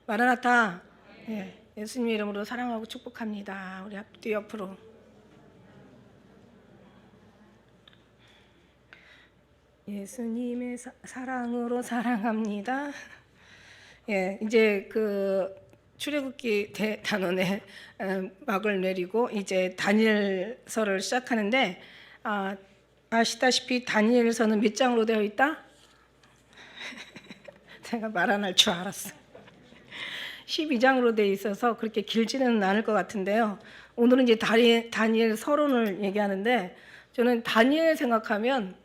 마라나타. 예, 예수님 이름으로 사랑하고 축복합니다. 우리 앞뒤 옆으로. 예수님의 사랑으로 사랑합니다. 예, 이제 그 출애굽기 대단원의 막을 내리고 이제 다니엘서를 시작하는데, 아시다시피 다니엘서는 몇 장으로 되어 있다? 제가 말 안 할 줄 알았어. 12장으로 되어 있어서 그렇게 길지는 않을 것 같은데요. 오늘은 이제 다니엘 서론을 얘기하는데, 저는 다니엘 생각하면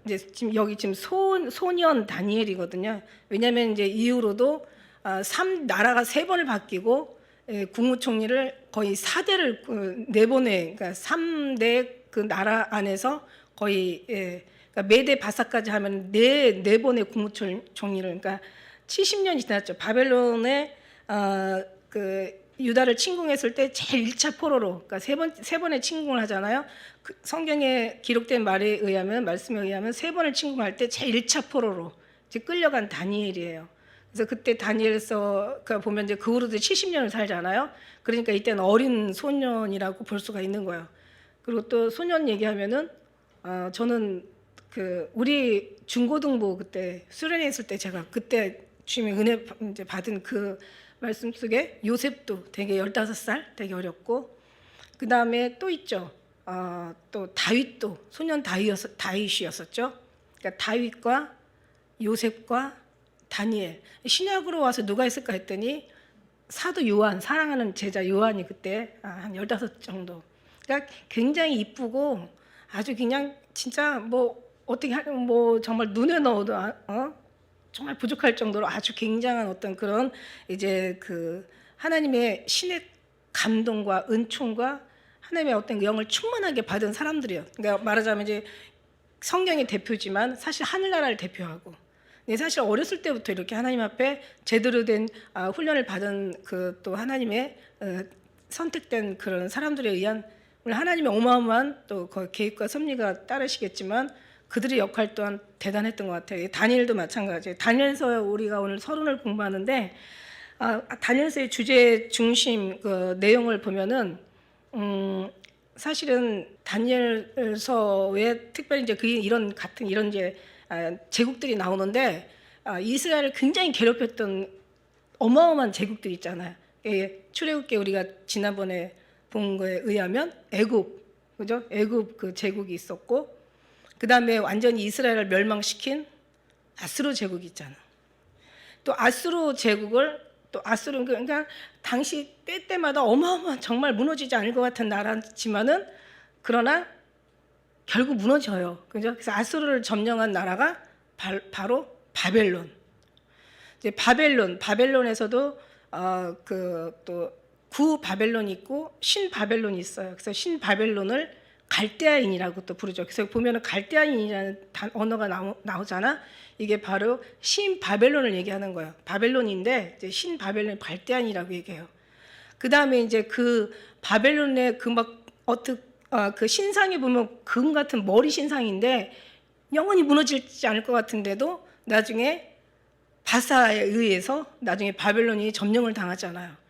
이제 지금 여기 지금 소년 다니엘이거든요. 왜냐하면 이제 이후로도 나라가 3번을 바뀌고, 국무총리를 거의 4대를 4번에, 그러니까 3대 그 나라 안에서 거의, 그러니까 메대 바사까지 하면 네 번의 국무총리를, 그러니까 70년이 지났죠. 바벨론에 그 유다를 침공했을 때 제일 1차 포로로, 그러니까 세 번의 침공을 하잖아요. 그 성경에 기록된 말에 의하면, 말씀에 의하면 3번을 침공할 때 제일 1차 포로로 이제 끌려간 다니엘이에요. 그래서 그때 다니엘서가 보면 이제 그 후로도 70년을 살잖아요. 그러니까 이때는 어린 소년이라고 볼 수가 있는 거예요. 그리고 또 소년 얘기하면은 저는 그 우리 중고등부 그때 수련회 있을 때 제가 그때 주님의 은혜 이제 받은 그 말씀 속에 요셉도 되게 15살 되게 어렸고, 그 다음에 또 있죠. 또 다윗도 소년 다윗이었었죠. 그러니까 다윗과 요셉과 다니엘. 신약으로 와서 누가 있을까 했더니 사도 요한, 사랑하는 제자 요한이 그때 한 15 정도. 그러니까 굉장히 이쁘고 아주 그냥 진짜 뭐 어떻게 뭐 정말 눈에 넣어도 정말 부족할 정도로 아주 굉장한 어떤 그런 이제 그 하나님의 신의 감동과 은총과 하나님의 어떤 영을 충만하게 받은 사람들이에요. 그러니까 말하자면 이제 성경의 대표지만 사실 하늘나라를 대표하고, 근데 사실 어렸을 때부터 이렇게 하나님 앞에 제대로 된 훈련을 받은 그 또 하나님의 선택된 그런 사람들에 의한 하나님의 어마어마한 또 그 계획과 섭리가 따르시겠지만 그들의 역할 또한 대단했던 것 같아요. 다니엘도 마찬가지예요. 다니엘서 우리가 오늘 서론을 공부하는데, 다니엘서의 주제 중심 그 내용을 보면은 사실은 다니엘서에 특별히 이제 이런 이제 제국들이 나오는데, 이스라엘을 굉장히 괴롭혔던 어마어마한 제국들이 있잖아요. 출애굽기 우리가 지난번에 본 거에 의하면 애굽, 그죠? 애굽 그 제국이 있었고, 그 다음에 완전히 이스라엘을 멸망시킨 아수르 제국이 있잖아. 또 아수르 제국을, 또 아수르는 그러니까 당시 때마다 어마어마한 정말 무너지지 않을 것 같은 나라지만은 그러나 결국 무너져요. 그죠? 그래서 아수르를 점령한 나라가 바로 바벨론. 이제 바벨론에서도 그 또 구 바벨론이 있고 신 바벨론이 있어요. 그래서 신 바벨론을 갈대아인이라고 또 부르죠. 그래서 보면은 갈대아인이라는 언어가 나오잖아. 이게 바로 신 바벨론을 얘기하는 거예요. 바벨론인데 이제 신 바벨론 갈대아인이라고 얘기해요. 그 다음에 이제 그 바벨론의 그 막 그 신상에 보면 금 같은 머리 신상인데 영원히 무너지지 않을 것 같은데도 나중에 바사에 의해서 나중에 바벨론이 점령을 당하잖아요.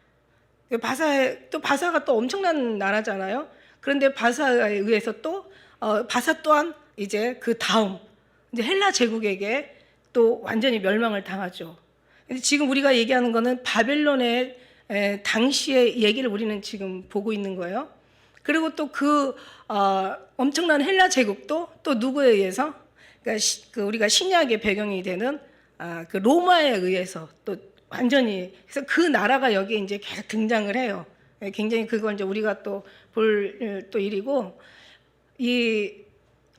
바사가 또 엄청난 나라잖아요. 그런데 바사에 의해서 또 바사 또한 이제 그 다음 이제 헬라 제국에게 또 완전히 멸망을 당하죠. 근데 지금 우리가 얘기하는 거는 바벨론의 당시의 얘기를 우리는 지금 보고 있는 거예요. 그리고 또 그 엄청난 헬라 제국도 또 누구에 의해서, 그러니까 우리가 신약의 배경이 되는 그 로마에 의해서 또 완전히, 그래서 그 나라가 여기에 이제 계속 등장을 해요. 굉장히 그건 이제 우리가 또 볼 또 일이고, 이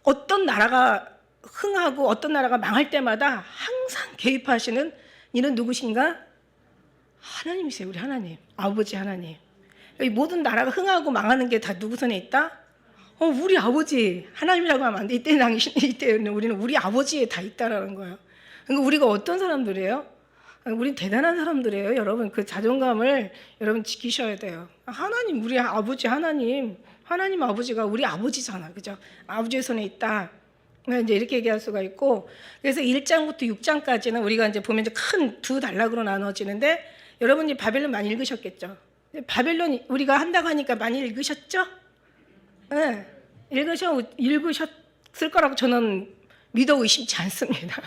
어떤 나라가 흥하고 어떤 나라가 망할 때마다 항상 개입하시는 이는 누구신가? 하나님이세요. 우리 하나님, 아버지 하나님. 이 모든 나라가 흥하고 망하는 게 다 누구 손에 있다? 우리 아버지 하나님이라고 하면 안 돼. 이때는 우리는 우리 아버지에 다 있다라는 거예요. 그러니까 우리가 어떤 사람들이에요? 우린 대단한 사람들이에요. 여러분 그 자존감을 여러분 지키셔야 돼요. 하나님, 우리 아버지 하나님 아버지가 우리 아버지잖아, 그죠? 아버지의 손에 있다. 이제 이렇게 얘기할 수가 있고, 그래서 1장부터 6장까지는 우리가 이제 보면 이제 큰 두 단락으로 나눠지는데, 여러분이 바벨론 많이 읽으셨겠죠? 바벨론 우리가 한다고 하니까 많이 읽으셨죠? 네, 읽으셨을 거라고 저는 믿어 의심치 않습니다.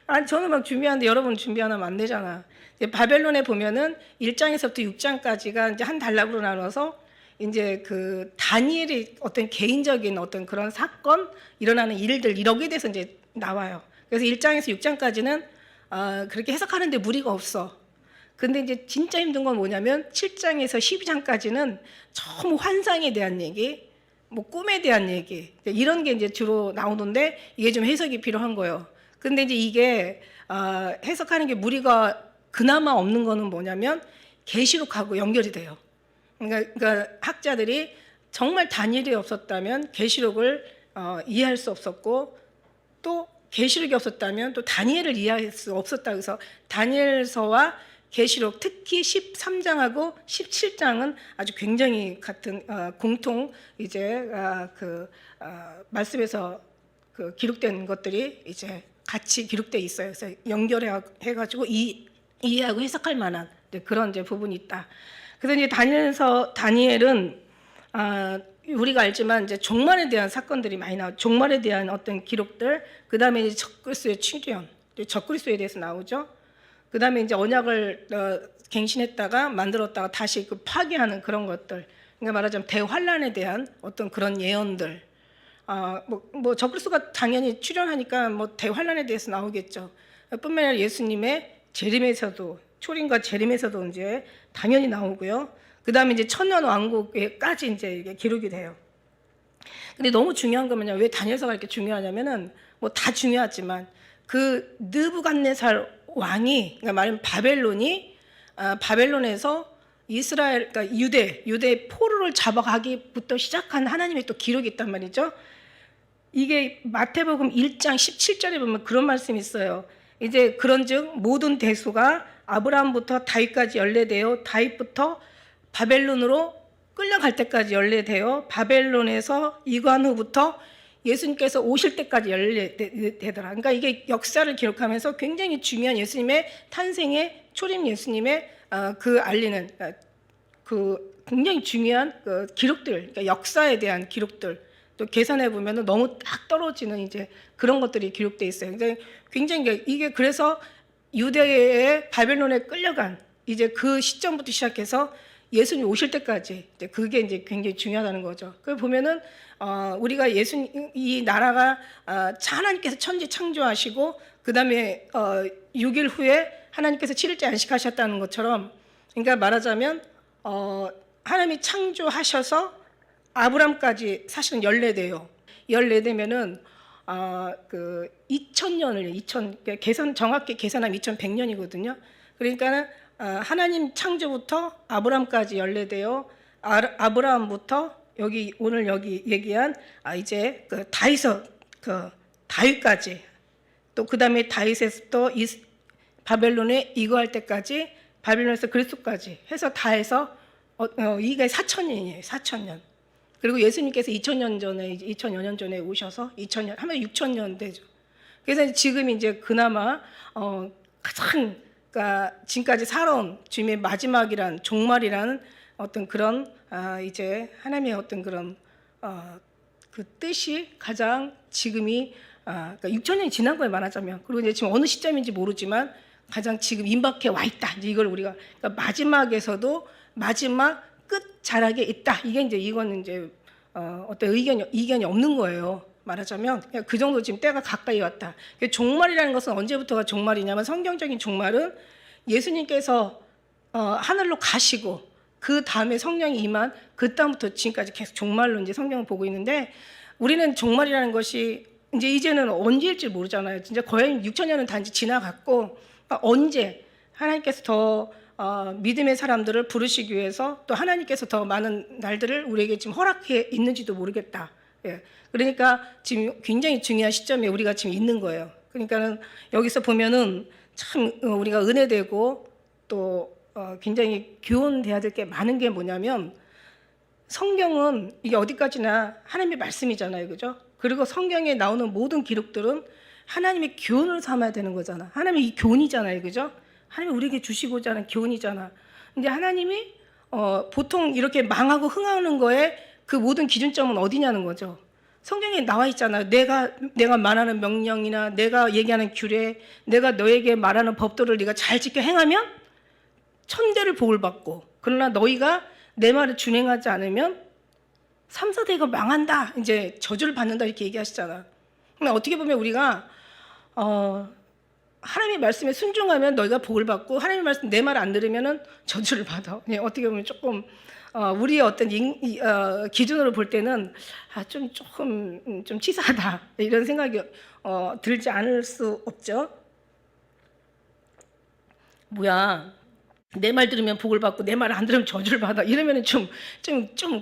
아니, 저는 막 준비하는데 여러분 준비 안 하면 안 되잖아. 바벨론에 보면은 1장에서부터 6장까지가 이제 한 단락으로 나눠서 이제 그 다니엘의 어떤 개인적인 어떤 그런 사건, 일어나는 일들, 이러게 돼서 이제 나와요. 그래서 1장에서 6장까지는 그렇게 해석하는데 무리가 없어. 근데 이제 진짜 힘든 건 뭐냐면 7장에서 12장까지는 전부 환상에 대한 얘기, 뭐 꿈에 대한 얘기, 이런 게 이제 주로 나오는데 이게 좀 해석이 필요한 거예요. 근데 이제 이게 해석하는 게 무리가 그나마 없는 거는 뭐냐면 계시록하고 연결이 돼요. 그러니까 학자들이 정말 다니엘이 없었다면 계시록을 이해할 수 없었고, 또 계시록이 없었다면 또 다니엘을 이해할 수 없었다. 그래서 다니엘서와 계시록, 특히 13장하고 17장은 아주 굉장히 같은 공통 이제 말씀에서 그 기록된 것들이 이제 같이 기록돼 있어요. 그래서 연결해 가지고 이해하고 해석할 만한 그런 이제 부분이 있다. 그래서 이제 다니엘은 우리가 알지만 이제 종말에 대한 사건들이 많이 나오죠. 종말에 대한 어떤 기록들, 그 다음에 이제 적그리스도의 출현, 적그리스도에 대해서 나오죠. 그 다음에 이제 언약을 갱신했다가 만들었다가 다시 그 파괴하는 그런 것들. 그러니까 말하자면 대환란에 대한 어떤 그런 예언들. 뭐 적그리스도가 당연히 출현하니까 뭐 대환란에 대해서 나오겠죠. 뿐만 아니라 예수님의 재림에서도, 초림과 재림에서도 이제 당연히 나오고요. 그 다음에 이제 천년 왕국에까지 이제 이게 기록이 돼요. 근데 너무 중요한 거면요, 왜 다니엘서가 이렇게 중요하냐면은 뭐 다 중요하지만 그 느부갓네살 왕이, 그러니까 말하면 바벨론이 바벨론에서 이스라엘, 그러니까 유대 포로를 잡아가기부터 시작한 하나님의 또 기록이 있단 말이죠. 이게 마태복음 1장 17절에 보면 그런 말씀이 있어요. 이제 그런즉 모든 대수가 아브라함부터 다윗까지 연례되어 다윗부터 바벨론으로 끌려갈 때까지 연례되어 바벨론에서 이관 후부터 예수님께서 오실 때까지 연례되더라. 그러니까 이게 역사를 기록하면서 굉장히 중요한 예수님의 탄생의 초림, 예수님의 그 알리는 그 굉장히 중요한 그 기록들, 그러니까 역사에 대한 기록들, 또 계산해 보면은 너무 딱 떨어지는 이제 그런 것들이 기록돼 있어요. 굉장히 이게 그래서 유대의 바벨론에 끌려간 이제 그 시점부터 시작해서 예수님 오실 때까지 이제 그게 이제 굉장히 중요하다는 거죠. 그 보면은 우리가 이 나라가 하나님께서 천지 창조하시고 그 다음에 6일 후에 하나님께서 7일째 안식하셨다는 것처럼, 그러니까 말하자면 하나님이 창조하셔서 아브람까지 사실은 연례되면은 그 2000년을 정확히 계산하면 2100년이거든요. 그러니까는 하나님 창조부터 아브람까지 연례되어 아브라함부터 오늘 여기 얘기한 이제 그 다윗까지, 또 그 다음에 다윗에서 바벨론에 이거할 때까지, 바벨론에서 그리스도까지 해서 다 해서 이게 4천년이에요. 4천년. 그리고 예수님께서 2000여 년 전에 오셔서 2000년 하면 6000년 되죠. 그래서 지금 이제 그나마 가장, 그러니까 지금까지 살아온 주님의 마지막이란 종말이라는 어떤 그런 이제 하나님의 어떤 그런 그 뜻이 가장 지금이 그러니까 6000년이 지난 거에 말하자면, 그리고 이제 지금 어느 시점인지 모르지만 가장 지금 임박해 와 있다. 이제 이걸 우리가, 그러니까 마지막에서도 마지막 끝 자락에 있다. 이게 이제 이거는 이제 어떤 이견이 없는 거예요. 말하자면 그 정도 지금 때가 가까이 왔다. 종말이라는 것은 언제부터가 종말이냐면, 성경적인 종말은 예수님께서 하늘로 가시고 그 다음에 성령이 임한 그 다음부터 지금까지 계속 종말로 이제 성경을 보고 있는데, 우리는 종말이라는 것이 이제는 언제일지 모르잖아요. 진짜 거의 6000년은 단지 지나갔고, 언제 하나님께서 더 믿음의 사람들을 부르시기 위해서 또 하나님께서 더 많은 날들을 우리에게 지금 허락해 있는지도 모르겠다. 예. 그러니까 지금 굉장히 중요한 시점에 우리가 지금 있는 거예요. 그러니까는 여기서 보면은 참 우리가 은혜되고 또 굉장히 교훈돼야 될 게 많은 게 뭐냐면, 성경은 이게 어디까지나 하나님의 말씀이잖아요, 그죠? 그리고 성경에 나오는 모든 기록들은 하나님의 교훈을 삼아야 되는 거잖아. 하나님의 이 교훈이잖아요, 그죠? 하나님이 우리에게 주시고자 하는 교훈이잖아. 근데 하나님이 보통 이렇게 망하고 흥하는 거에 그 모든 기준점은 어디냐는 거죠. 성경에 나와 있잖아요. 내가 말하는 명령이나 내가 얘기하는 규례, 내가 너에게 말하는 법도를 네가 잘 지켜 행하면 천대를 복을 받고, 그러나 너희가 내 말을 준행하지 않으면 3, 4대가 망한다. 이제 저주를 받는다 이렇게 얘기하시잖아. 그러면 어떻게 보면 우리가 하나님의 말씀에 순종하면 너희가 복을 받고, 하나님의 말씀 내 말 안 들으면은 저주를 받아. 어떻게 보면 조금 우리의 어떤 기준으로 볼 때는 조금 좀 치사하다 이런 생각이 들지 않을 수 없죠. 뭐야? 내 말 들으면 복을 받고 내 말 안 들으면 저주를 받아. 이러면은 좀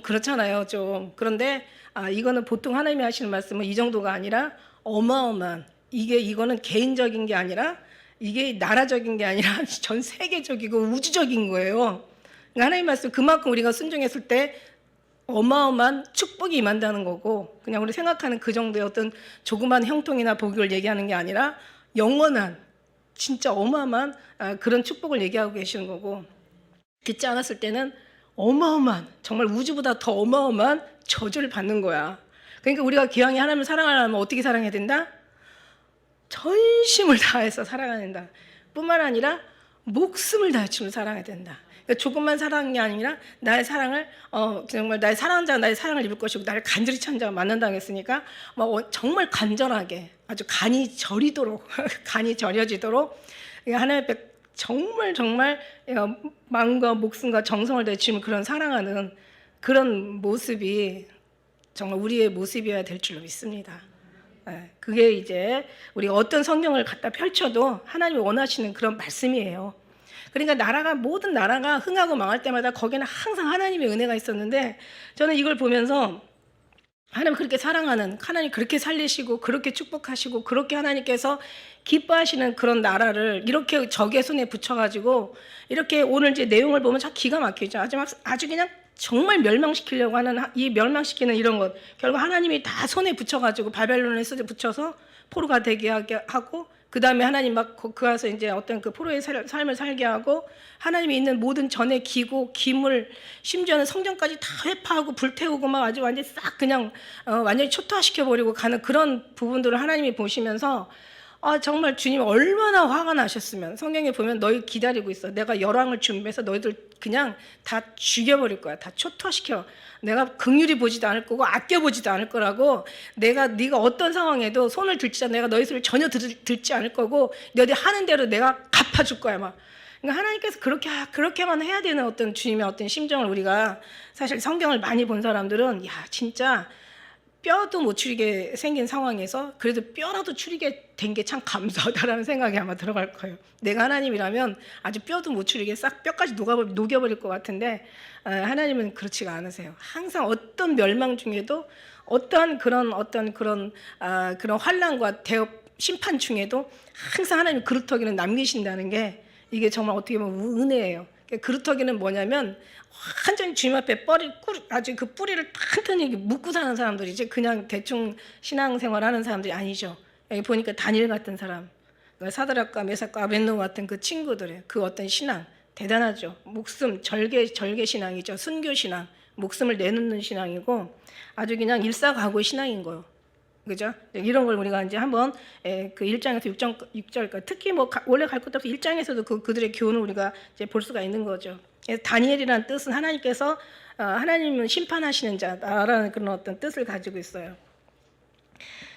그렇잖아요. 좀. 그런데 이거는 보통 하나님이 하시는 말씀은 이 정도가 아니라 어마어마한, 이거는 개인적인 게 아니라 이게 나라적인 게 아니라 전 세계적이고 우주적인 거예요. 그러니까 하나님 말씀 그만큼 우리가 순종했을 때 어마어마한 축복이 임한다는 거고, 그냥 우리 생각하는 그 정도의 어떤 조그만 형통이나 복을 얘기하는 게 아니라 영원한 진짜 어마어마한 그런 축복을 얘기하고 계시는 거고, 듣지 않았을 때는 어마어마한, 정말 우주보다 더 어마어마한 저주를 받는 거야. 그러니까 우리가 기왕에 하나님을 사랑하려면 어떻게 사랑해야 된다? 전심을 다해서 사랑해야 된다. 뿐만 아니라 목숨을 다해 주면 사랑해야 된다. 그러니까 조금만 사랑이 아니라 나의 사랑을 정말 나의 사랑하는 자가 나의 사랑을 입을 것이고 나를 간절히 찾는 자가 만난다고 했으니까 정말 간절하게 아주 간이 저리도록 간이 저려지도록 하나님 앞에 정말 마음과 목숨과 정성을 다해 주면 그런 사랑하는 그런 모습이 정말 우리의 모습이어야 될 줄로 믿습니다. 그게 이제 우리가 어떤 성경을 갖다 펼쳐도 하나님이 원하시는 그런 말씀이에요. 그러니까 모든 나라가 흥하고 망할 때마다 거기는 항상 하나님의 은혜가 있었는데, 저는 이걸 보면서 하나님 그렇게 사랑하는, 하나님 그렇게 살리시고 그렇게 축복하시고 그렇게 하나님께서 기뻐하시는 그런 나라를 이렇게 적의 손에 붙여가지고 이렇게 오늘 이제 내용을 보면 참 기가 막히죠. 아주 그냥 정말 멸망시키려고 하는 이 멸망시키는 이런 것, 결국 하나님이 다 손에 붙여가지고 바벨론에 붙여서 포로가 되게 하고, 그 다음에 하나님 그 가서 이제 어떤 그 포로의 삶을 살게 하고, 하나님이 있는 모든 전의 기고 기물, 심지어는 성전까지 다 회파하고 불태우고 막 아주 완전히 싹 그냥 완전히 초토화시켜 버리고 가는 그런 부분들을 하나님이 보시면서 정말 주님 얼마나 화가 나셨으면, 성경에 보면 너희 기다리고 있어. 내가 열왕을 준비해서 너희들 그냥 다 죽여버릴 거야. 다 초토화시켜. 내가 긍휼히 보지도 않을 거고 아껴보지도 않을 거라고. 네가 어떤 상황에도 손을 들지 않아. 내가 너희 소리를 전혀 듣지 않을 거고 너희들 하는 대로 내가 갚아줄 거야 막. 그러니까 하나님께서 그렇게만 해야 되는 어떤 주님의 어떤 심정을, 우리가 사실 성경을 많이 본 사람들은 진짜 뼈도 못 추리게 생긴 상황에서 그래도 뼈라도 추리게 된 게 참 감사하다라는 생각이 아마 들어갈 거예요. 내가 하나님이라면 아주 뼈도 못 추리게 싹 뼈까지 녹여버릴 것 같은데, 하나님은 그렇지가 않으세요. 항상 어떤 멸망 중에도 어떠한 그런 환난과 대업 심판 중에도 항상 하나님 그루터기는 남기신다는 게, 이게 정말 어떻게 보면 은혜예요. 그루터기는 뭐냐면 완전히 주님 앞에 아주 그 뿌리를 탄탄히 묶고 사는 사람들이지, 그냥 대충 신앙생활하는 사람들이 아니죠. 여기 보니까 다니엘 같은 사람, 사드락과 메삭과 아벳노고 같은 그 친구들의 그 어떤 신앙 대단하죠. 목숨 절개 신앙이죠. 순교 신앙, 목숨을 내놓는 신앙이고 아주 그냥 일사각오의 신앙인 거예요. 그죠? 이런 걸 우리가 이제 한번 그 1장에서 6절까지, 특히 원래 갈 것도 없이 1장에서도 그들의 교훈을 우리가 이제 볼 수가 있는 거죠. 다니엘이라는 뜻은 하나님께서 하나님은 심판하시는 자라는 그런 어떤 뜻을 가지고 있어요.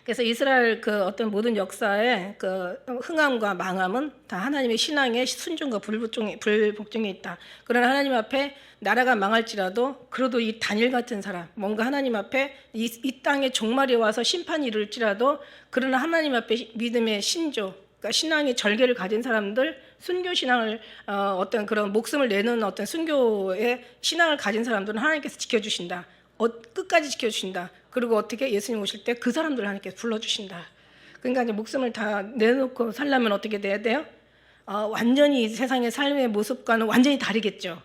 그래서 이스라엘 그 어떤 모든 역사의 그 흥함과 망함은 다 하나님의 신앙의 순종과 불복종에 있다. 그러나 하나님 앞에 나라가 망할지라도 그래도 이 다니엘 같은 사람, 뭔가 하나님 앞에 이 땅에 종말이 와서 심판이 이룰지라도, 그러나 하나님 앞에 믿음의 신조, 그러니까 신앙의 절개를 가진 사람들, 순교 신앙을 어떤 그런 목숨을 내는 어떤 순교의 신앙을 가진 사람들은 하나님께서 지켜주신다. 끝까지 지켜주신다. 그리고 어떻게 예수님 오실 때 그 사람들을 하나님께서 불러주신다. 그러니까 이제 목숨을 다 내놓고 살려면 어떻게 돼야 돼요? 완전히 세상의 삶의 모습과는 완전히 다르겠죠.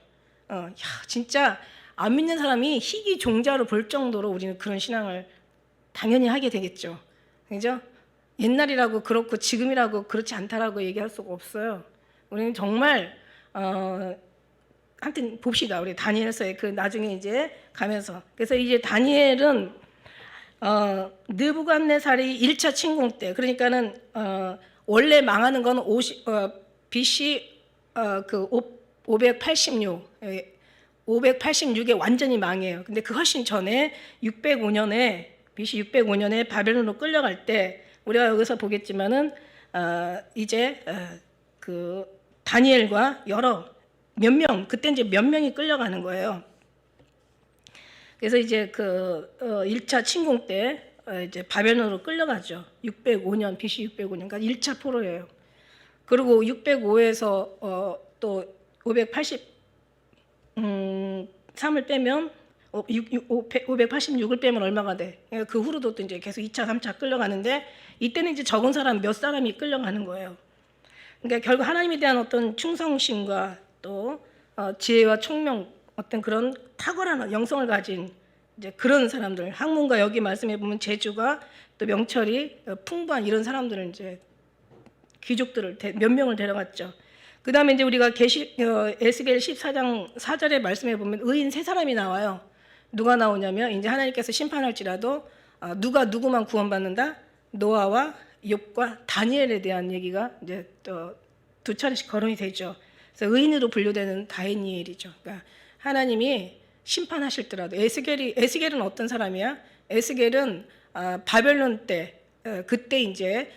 진짜 안 믿는 사람이 희귀 종자로 볼 정도로 우리는 그런 신앙을 당연히 하게 되겠죠. 그죠? 옛날이라고 그렇고 지금이라고 그렇지 않다라고 얘기할 수가 없어요. 우리는 정말 하여튼 봅시다. 우리 다니엘서에 그 나중에 이제 가면서. 그래서 이제 다니엘은 느부갓네살이 1차 침공 때, 그러니까는 원래 망하는 건 BC 그 586에 완전히 망해요. 근데 그 훨씬 전에 605년에 BC 605년에 바벨론으로 끌려갈 때 우리가 여기서 보겠지만은 이제 그 다니엘과 몇 명, 그때 이제 몇 명이 끌려가는 거예요. 그래서 이제 그 1차 침공 때 이제 바벨론으로 끌려가죠. 605년, BC 605년, 그러니까 1차 포로예요. 그리고 605에서 또 583을 빼면 586을 빼면 얼마가 돼? 그 후로도 또 이제 계속 2차, 3차 끌려가는데 이때는 이제 적은 사람 몇 사람이 끌려가는 거예요. 그러니까 결국 하나님에 대한 어떤 충성심과 또 지혜와 총명, 어떤 그런 탁월한 영성을 가진 이제 그런 사람들, 학문가 여기 말씀해 보면 제주가 또 명철이 풍부한 이런 사람들을 이제 귀족들을 몇 명을 데려갔죠. 그 다음에 이제 우리가 에스겔 14장 4절에 말씀해 보면 의인 3사람이 나와요. 누가 나오냐면 이제 하나님께서 심판할지라도 누가 누구만 구원받는다? 노아와 욥과 다니엘에 대한 얘기가 이제 또 2차례씩 거론이 되죠. 그래서 의인으로 분류되는 다니엘이죠. 그러니까 하나님이 심판하실더라도 에스겔은 어떤 사람이야? 에스겔은 바벨론 때 그때 이제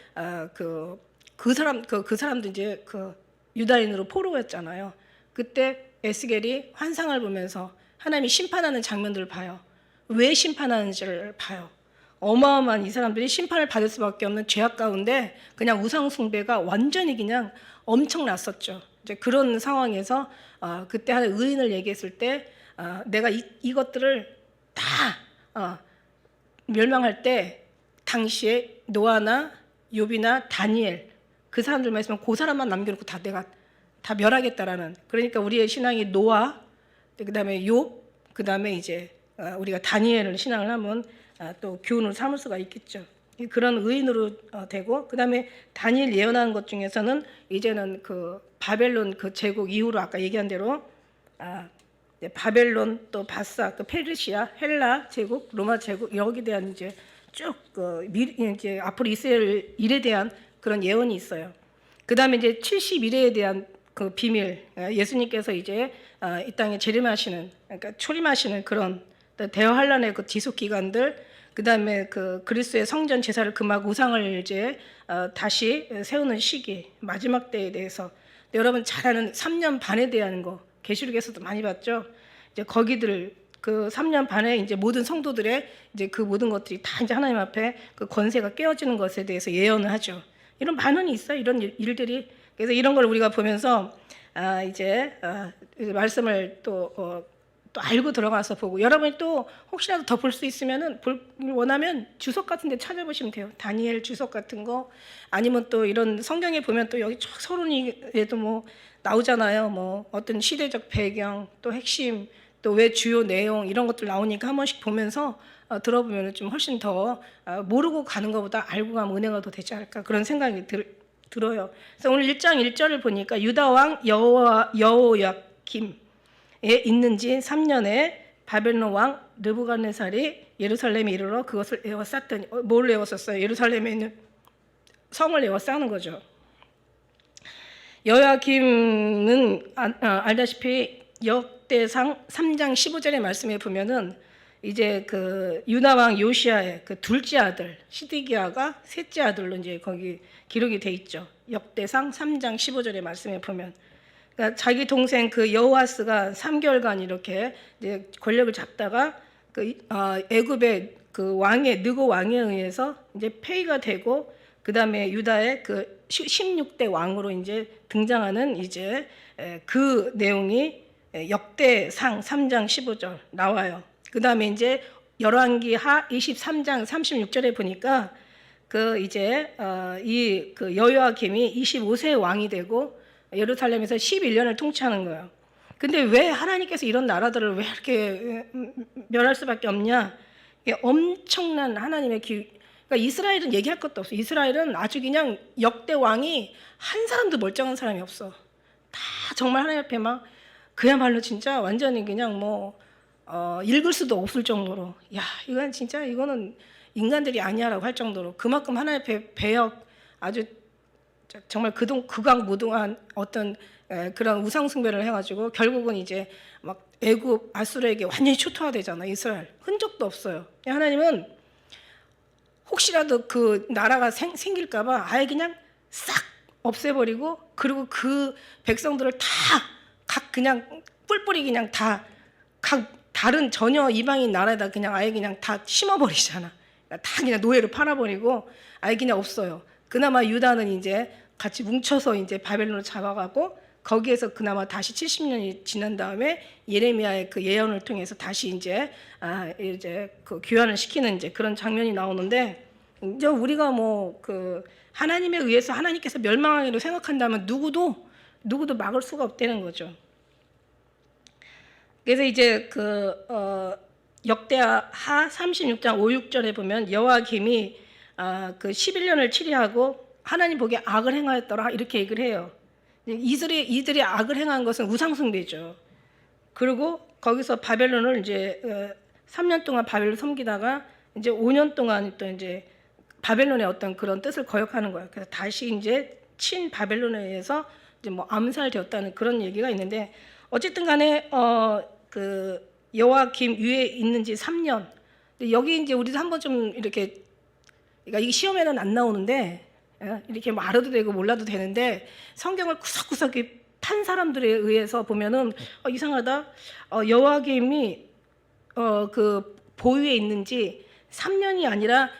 그 사람도 이제 그 유다인으로 포로였잖아요. 그때 에스겔이 환상을 보면서 하나님이 심판하는 장면들을 봐요. 왜 심판하는지를 봐요. 어마어마한 이 사람들이 심판을 받을 수밖에 없는 죄악 가운데 그냥 우상 숭배가 완전히 그냥 엄청났었죠. 이제 그런 상황에서 그때 한 의인을 얘기했을 때 내가 이것들을 다 멸망할 때 당시에 노아나 욥이나 다니엘 그 사람들만 있으면 그 사람만 남겨놓고 내가 다 멸하겠다라는. 그러니까 우리의 신앙이 노아, 그다음에 욥, 그다음에 이제 우리가 다니엘을 신앙을 하면 또 교훈을 삼을 수가 있겠죠. 그런 의인으로 되고, 그다음에 다니엘 예언하는 것 중에서는 이제는 그 바벨론 그 제국 이후로 아까 얘기한 대로 바벨론 또 바사 또 페르시아 헬라 제국 로마 제국 여기에 대한 이제 쭉 이제 앞으로 있을 일에 대한 그런 예언이 있어요. 그다음에 이제 70일에 대한 그 비밀, 예수님께서 이제 이 땅에 재림하시는, 그러니까 초림하시는 그런 대환란의 그 지속 기간들, 그다음에 그 그리스도의 성전 제사를 금하고 우상을 이제 다시 세우는 시기, 마지막 때에 대해서 여러분 잘 아는 3년 반에 대한 거 계시록에서도 많이 봤죠. 이제 거기들 그 3년 반에 이제 모든 성도들의 이제 그 모든 것들이 다 이제 하나님 앞에 그 권세가 깨어지는 것에 대해서 예언을 하죠. 이런 반응이 있어요. 이런 일들이. 그래서 이런 걸 우리가 보면서 이제 말씀을 또 알고 들어가서 보고, 여러분이 또 혹시라도 더 볼 수 있으면은 원하면 주석 같은 데 찾아보시면 돼요. 다니엘 주석 같은 거, 아니면 또 이런 성경에 보면 또 여기 쫙 서론에도 뭐 나오잖아요. 뭐 어떤 시대적 배경, 또 핵심, 또 왜 주요 내용 이런 것들 나오니까 한 번씩 보면서 들어보면 좀 훨씬 더 모르고 가는 것보다 알고 가면 은혜가 더 되지 않을까 그런 생각이 들어요. 그래서 오늘 1장 1절을 보니까 유다 왕 여호야김에 있는 지 3년에 바벨론 왕 느부갓네살이 예루살렘에 이르러 그것을 에워쌌더니 뭘 에워쌌어요? 예루살렘에 있는 성을 에워싸는 거죠. 여호야김은 알다시피 역대상 3장 15절의 말씀에 보면은 이제 그 유다 왕 요시아의 그 둘째 아들 시드기야가 셋째 아들로 이제 거기 기록이 돼 있죠. 역대상 3장 15절의 말씀에 보면, 그러니까 자기 동생 그 여호아스가 3개월간 이렇게 이제 권력을 잡다가 그 애굽의 그 왕의 느고 왕에 의해서 이제 폐위가 되고, 그 다음에 유다의 그 16대 왕으로 이제 등장하는 이제 그 내용이 역대상 3장 15절 나와요. 그 다음에 이제 열왕기하 23장 36절에 보니까 그 이제 이 그 여호야김이 25세 왕이 되고 예루살렘에서 11년을 통치하는 거예요. 근데 왜 하나님께서 이런 나라들을 왜 이렇게 멸할 수밖에 없냐? 이게 엄청난 하나님의 그러니까 이스라엘은 얘기할 것도 없어. 이스라엘은 아주 그냥 역대 왕이 한 사람도 멀쩡한 사람이 없어. 다 정말 하나님 앞에 막 그야말로 진짜 완전히 그냥 뭐 읽을 수도 없을 정도로 야 이건 진짜 이거는 인간들이 아니야라고 할 정도로 그만큼 하나님 앞에 배역 아주 정말 극악무도한 어떤 그런 우상숭배를 해가지고 결국은 이제 막 애굽 아수르에게 완전히 초토화되잖아. 이스라엘 흔적도 없어요. 하나님은 혹시라도 그 나라가 생길까봐 아예 그냥 싹 없애버리고 그리고 그 백성들을 다 각 그냥 뿔뿔이 그냥 다 각 다른 전혀 이방인 나라에다 그냥 아예 그냥 다 심어버리잖아. 다 그냥 노예로 팔아버리고 아예 그냥 없어요. 그나마 유다는 이제 같이 뭉쳐서 이제 바벨론을 잡아가고 거기에서 그나마 다시 70년이 지난 다음에 예레미야의 그 예언을 통해서 다시 이제 그 귀환을 시키는 이제 그런 장면이 나오는데 이제 우리가 뭐 그 하나님에 의해서 하나님께서 멸망하기로 생각한다면 누구도 막을 수가 없다는 거죠. 그래서 이제 역대하 36장 5, 6절에 보면 여호와김이 그 11년을 치리하고 하나님 보기에 악을 행하였더라 이렇게 얘기를 해요. 이들이 악을 행한 것은 우상숭배죠. 그리고 거기서 바벨론을 이제 3년 동안 바벨론 섬기다가 이제 5년 동안 또 이제 바벨론의 어떤 그런 뜻을 거역하는 거예요. 그래서 다시 이제 친 바벨론에 의해서 이제 뭐 암살되었다는 그런 얘기가 있는데 어쨌든 간에 그 여호와김 위에 있는 지 3년. 여기 이제 우리도 한번 좀 이렇게 그러니까 이게 시험에는 안 나오는데 이렇게 뭐 알아도 되고 몰라도 되는데 성경을 구석구석 판 사람들에 의해서 보면은 이상하다. 여호와김이 그 보위에 있는지 3년이 아니라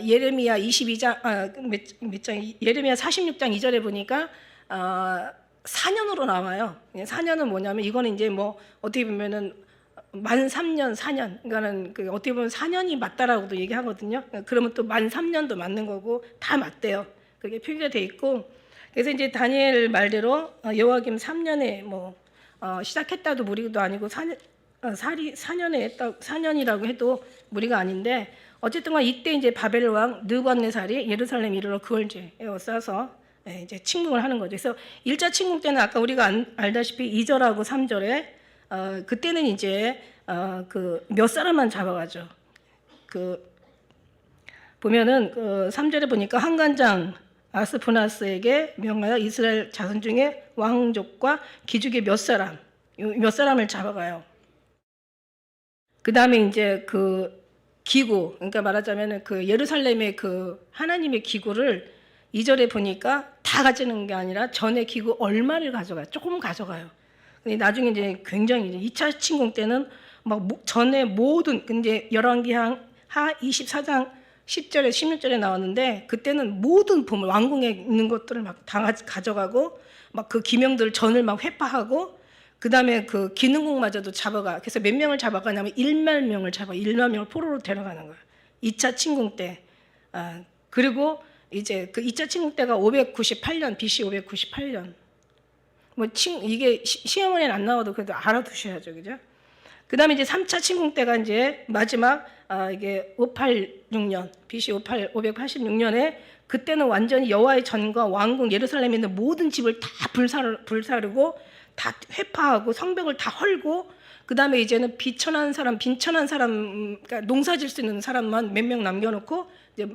예레미야 22장 몇 장 예레미야 46장 2절에 보니까 4년으로 나와요. 4년은 뭐냐면 이거는 이제 뭐 어떻게 보면은 만 3년 4년 그러니까는 그 어떻게 보면 4년이 맞다라고도 얘기하거든요. 그러면 또 만 3년도 맞는 거고 다 맞대요. 그게 표기가 돼 있고 그래서 이제 다니엘 말대로 여호와김 3년에 뭐 시작했다도 무리도 아니고 4년에 했다 4년이라고 해도 무리가 아닌데 어쨌든 간 이때 이제 바벨 왕 느부갓네살이 예루살렘 이르러 그걸 이제 에워싸서 이제 침공을 하는 거죠. 그래서 1차 침공 때는 아까 우리가 알다시피 2절하고 3절에 그때는 이제 그 몇 사람만 잡아가죠. 그 보면은 그 3절에 보니까 한관장 아스푸나스에게 명하여 이스라엘 자손 중에 왕족과 기죽의 몇 사람을 잡아가요. 그 다음에 이제 그 기구, 그러니까 말하자면은 그 예루살렘의 그 하나님의 기구를 2절에 보니까 다 가지는 게 아니라 전에 기구 얼마를 가져가요. 조금 가져가요. 근데 나중에 이제 굉장히 이제 2차 침공 때는 막 전에 모든 이제 열왕기하 24장 10절에 16절에 나왔는데 그때는 모든 보물 왕궁에 있는 것들을 막 다 가져가고 막 그 기명들 전을 막 회파하고 그다음에 그 기능국마저도 잡아가. 그래서 몇 명을 잡아가냐면 1만 명을 잡아 1만 명을 포로로 데려가는 거예요. 2차 침공 때. 그리고 이제 그 2차 침공 때가 598년 BC 598년. 뭐 이게 시험원에는 안 나와도 그래도 알아두셔야죠, 그죠? 그다음에 이제 3차 침공 때가 이제 마지막 이게 586년 BC 586년에 그때는 완전히 여호와의 전과 왕궁 예루살렘에 있는 모든 집을 다 불사르고 다 회파하고 성벽을 다 헐고 그다음에 이제는 빈천한 사람 그러니까 농사질 수 있는 사람만 몇 명 남겨놓고 이제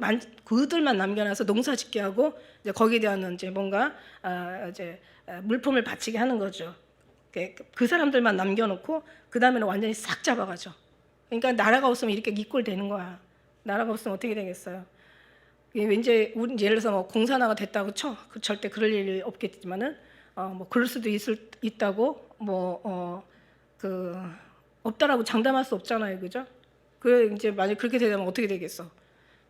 그들만 남겨놔서 농사짓게 하고 이제 거기에 대한 이제 뭔가 이제 물품을 바치게 하는 거죠. 그 사람들만 남겨놓고 그 다음에는 완전히 싹 잡아가죠. 그러니까 나라가 없으면 이렇게 이꼴 되는 거야. 나라가 없으면 어떻게 되겠어요? 왠지 예를 들어서 뭐 공산화가 됐다고 쳐. 절대 그럴 일이 없겠지만은 뭐 그럴 수도 있다고 그 없다라고 장담할 수 없잖아요, 그죠? 그 이제 만약 그렇게 되면 어떻게 되겠어?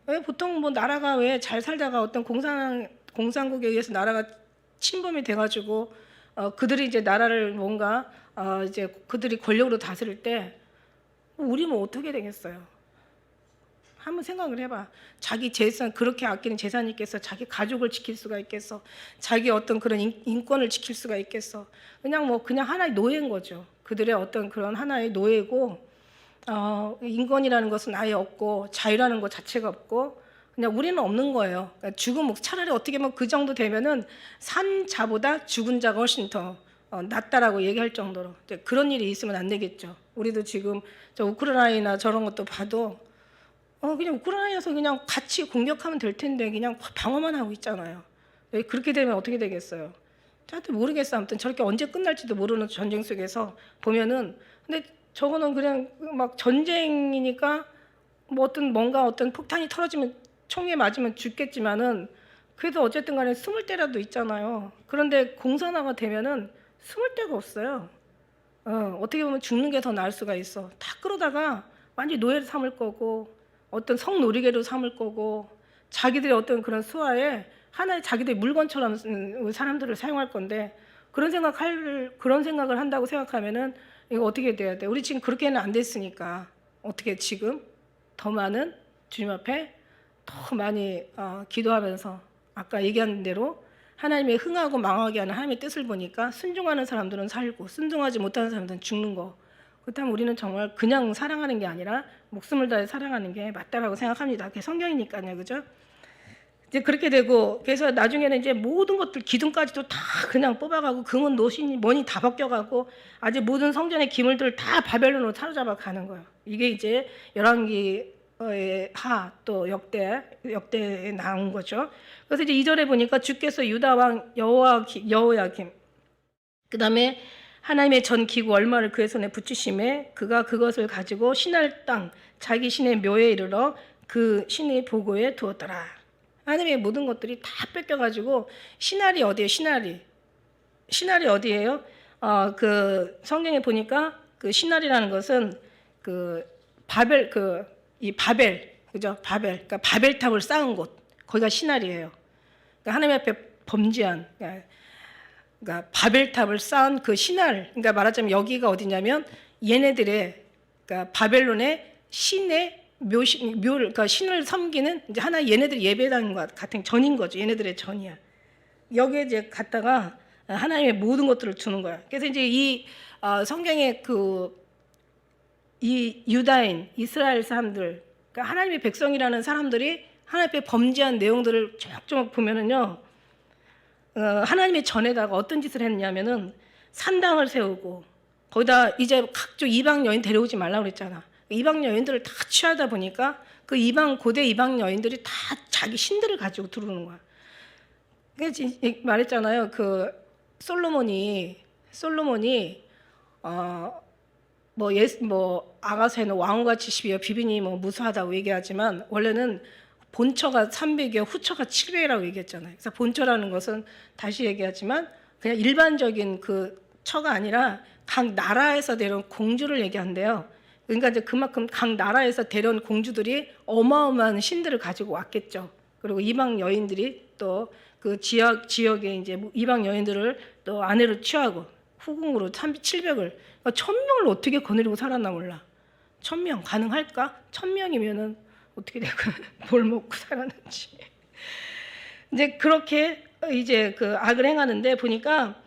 왜 보통 뭐 나라가 왜 잘 살다가 어떤 공산국에 의해서 나라가 침범이 돼가지고 그들이 이제 나라를 뭔가 이제 그들이 권력으로 다스릴 때 우리 뭐 어떻게 되겠어요? 한번 생각을 해봐. 자기 재산, 그렇게 아끼는 재산이 있겠어? 자기 가족을 지킬 수가 있겠어? 자기 어떤 그런 인권을 지킬 수가 있겠어? 그냥 하나의 노예인 거죠. 그들의 어떤 그런 하나의 노예고, 인권이라는 것은 아예 없고, 자유라는 것 자체가 없고, 그냥 우리는 없는 거예요. 그러니까 죽음, 차라리 어떻게 보면 그 정도 되면은 산 자보다 죽은 자가 훨씬 더 낫다라고 얘기할 정도로 그런 일이 있으면 안 되겠죠. 우리도 지금 저 우크라이나 저런 것도 봐도 그냥 우크라이나에서 그냥 같이 공격하면 될 텐데 그냥 방어만 하고 있잖아요. 그렇게 되면 어떻게 되겠어요? 저한테 모르겠어. 아무튼 저렇게 언제 끝날지도 모르는 전쟁 속에서 보면은, 근데 저거는 그냥 막 전쟁이니까 뭐 뭔가 어떤 폭탄이 터져지면 총에 맞으면 죽겠지만은 그래도 어쨌든 간에 숨을 때라도 있잖아요. 그런데 공산화가 되면은 숨을 데가 없어요. 어떻게 보면 죽는 게 더 나을 수가 있어. 다 그러다가 완전히 노예를 삼을 거고 어떤 성놀이개로 삼을 거고 자기들의 어떤 그런 수하에 하나의 자기들의 물건처럼 사람들을 사용할 건데 그런 생각을 한다고 생각하면은 이거 어떻게 돼야 돼? 우리 지금 그렇게는 안 됐으니까 어떻게 지금 더 많은 주님 앞에 더 많이 기도하면서 아까 얘기한 대로 하나님의 흥하고 망하게 하는 하나님의 뜻을 보니까 순종하는 사람들은 살고 순종하지 못하는 사람들은 죽는 거. 그렇다면 우리는 정말 그냥 사랑하는 게 아니라 목숨을 다해 사랑하는 게 맞다라고 생각합니다. 그게 성경이니까요, 그죠? 이제 그렇게 되고 그래서 나중에는 이제 모든 것들 기둥까지도 다 그냥 뽑아가고 금은 노신이 뭐니 다 벗겨가고 아주 모든 성전의 기물들을 다 바벨론으로 사로잡아 가는 거예요. 이게 이제 열왕기의 하 또 역대에 나온 거죠. 그래서 이제 2절에 보니까 주께서 유다 왕 여호야김 그다음에 하나님의 전 기구 얼마를 그의 손에 붙이심에 그가 그것을 가지고 신할 땅 자기 신의 묘에 이르러 그 신의 보고에 두었더라. 하나님의 모든 것들이 다 뺏겨가지고 신할이 어디에 신할이 어디예요? 그 성경에 보니까 그 신할이라는 것은 그 바벨 이 바벨 그죠? 바벨 그러니까 바벨탑을 쌓은 곳 거기가 신할이에요. 그러니까 하나님 앞에 범죄한 그러니까 바벨탑을 쌓은 그 신할 그러니까 말하자면 여기가 어디냐면 얘네들의 그러니까 바벨론의 신의 그러니까 신을 섬기는 이제 하나 얘네들이 예배당과 같은 전인 거죠. 얘네들의 전이야. 여기에 이제 갔다가 하나님의 모든 것들을 주는 거야. 그래서 이제 이 성경의 이 유다인 이스라엘 사람들, 그러니까 하나님의 백성이라는 사람들이 하나님 앞에 범죄한 내용들을 조금조금 보면은요, 하나님의 전에다가 어떤 짓을 했냐면은 산당을 세우고 거기다 이제 각종 이방 여인 데려오지 말라고 그랬잖아. 이방 여인들을 다 취하다 보니까 그 고대 이방 여인들이 다 자기 신들을 가지고 들어오는 거야. 그래서 말했잖아요. 그 솔로몬이 아가새는 왕후같이 12여 비비니 무수하다고 얘기하지만 원래는 본처가 300여 후처가 700이라고 얘기했잖아요. 그래서 본처라는 것은 다시 얘기하지만 그냥 일반적인 그 처가 아니라 각 나라에서 데려온 공주를 얘기한대요. 그러니까 이제 그만큼 각 나라에서 데려온 공주들이 어마어마한 신들을 가지고 왔겠죠. 그리고 이방 여인들이 또 그 지역에 이제 이방 여인들을 또 아내로 취하고 후궁으로 700을 그러니까 1000명을 어떻게 거느리고 살았나 몰라. 1000명 가능할까? 1000명이면은 어떻게 되고 뭘 먹고 살았는지. 이제 그렇게 이제 그 악을 행하는데 보니까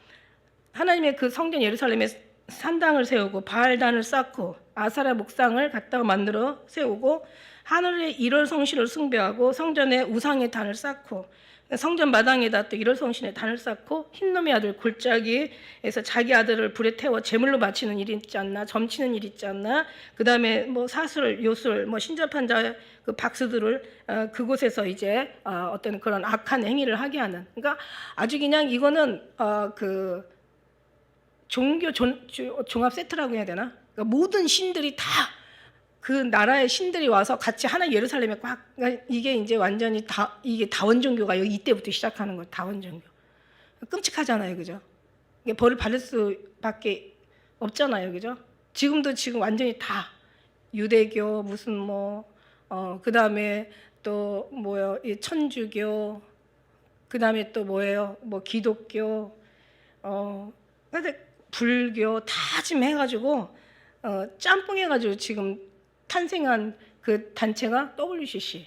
하나님의 그 성전 예루살렘에 산당을 세우고 바알단을 쌓고 아사라 목상을 갖다가 만들어 세우고 하늘의 일월 성신을 숭배하고 성전에 우상의 단을 쌓고 성전 마당에다 또 일월 성신의 단을 쌓고 흰놈의 아들 골짜기에서 자기 아들을 불에 태워 제물로 바치는 일이 있지 않나, 점치는 일이 있지 않나, 그 다음에 뭐 사술, 요술, 뭐 신접한 자의 그 박수들을 그곳에서 이제 어떤 그런 악한 행위를 하게 하는. 그러니까 아주 그냥 이거는 그 종교 종합 세트라고 해야 되나? 그러니까 모든 신들이 다 그 나라의 신들이 와서 같이 하나 예루살렘에 꽉. 그러니까 이게 이제 완전히 이게 다원 종교가 여기 이때부터 시작하는 거예요. 다원 종교. 끔찍하잖아요, 그죠? 이게 벌을 받을 수밖에 없잖아요, 그죠? 지금 완전히 다 유대교 무슨 그 다음에 또 뭐요, 이 천주교, 그 다음에 또 뭐예요, 뭐 기독교, 근데 불교 다 지금 해가지고 짬뽕 해가지고 지금 탄생한 그 단체가 WCC,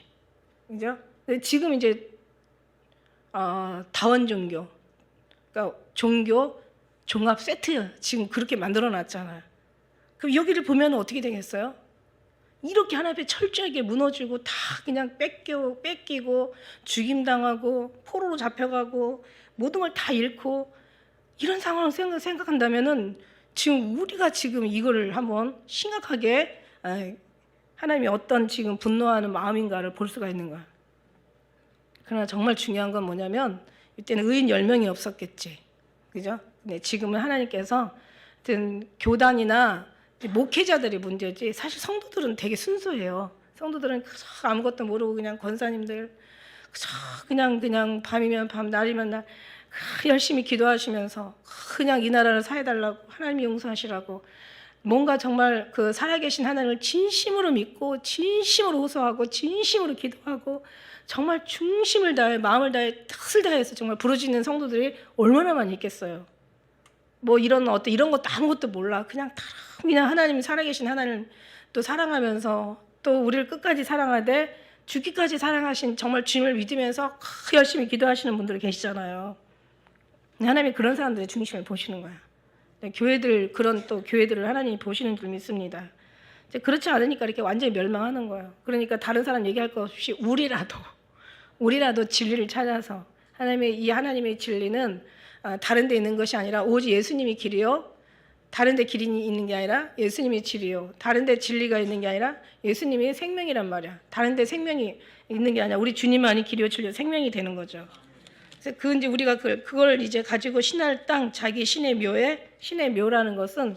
그죠? 근데 지금 이제 다원 종교, 그러니까 종교 종합 세트 지금 그렇게 만들어놨잖아요. 그럼 여기를 보면 어떻게 되겠어요? 이렇게 하나 앞에 철저하게 무너지고 다 그냥 뺏기고 죽임당하고 포로로 잡혀가고 모든 걸 다 잃고 이런 상황을 생각한다면은 지금 우리가 지금 이거를 한번 심각하게 하나님이 어떤 지금 분노하는 마음인가를 볼 수가 있는 거야. 그러나 정말 중요한 건 뭐냐면 이때는 의인 10명이 없었겠지, 그죠? 근데 지금은 하나님께서 교단이나 목회자들이 문제지 사실 성도들은 되게 순수해요. 성도들은 아무것도 모르고 그냥 권사님들 그냥 밤이면 밤 날이면 날 열심히 기도하시면서 그냥 이 나라를 사해달라고 하나님이 용서하시라고 뭔가 정말 그 살아계신 하나님을 진심으로 믿고 진심으로 호소하고 진심으로 기도하고 정말 중심을 다해 마음을 다해 뜻을 다해서 정말 부르짖는 성도들이 얼마나 많이 있겠어요. 뭐 이런 것도 아무것도 몰라. 그냥 하나님 살아계신 하나님을 또 사랑하면서 또 우리를 끝까지 사랑하되 죽기까지 사랑하신 정말 주님을 믿으면서 열심히 기도하시는 분들이 계시잖아요. 하나님이 그런 사람들의 중심을 보시는 거야. 그런 또 교회들을 하나님이 보시는 줄 믿습니다. 그렇지 않으니까 이렇게 완전히 멸망하는 거예요. 그러니까 다른 사람 얘기할 것 없이 우리라도 진리를 찾아서 하나님의 진리는 다른 데 있는 것이 아니라 오직 예수님이 길이요. 다른 데 길이 있는 게 아니라 예수님이 진리요. 다른 데 진리가 있는 게 아니라 예수님이 생명이란 말이야. 다른 데 생명이 있는 게 아니라 우리 주님만이 길이요 진리요 생명이 되는 거죠. 그래서 이제 우리가 그걸 이제 가지고 신할 땅 자기 신의 묘라는 것은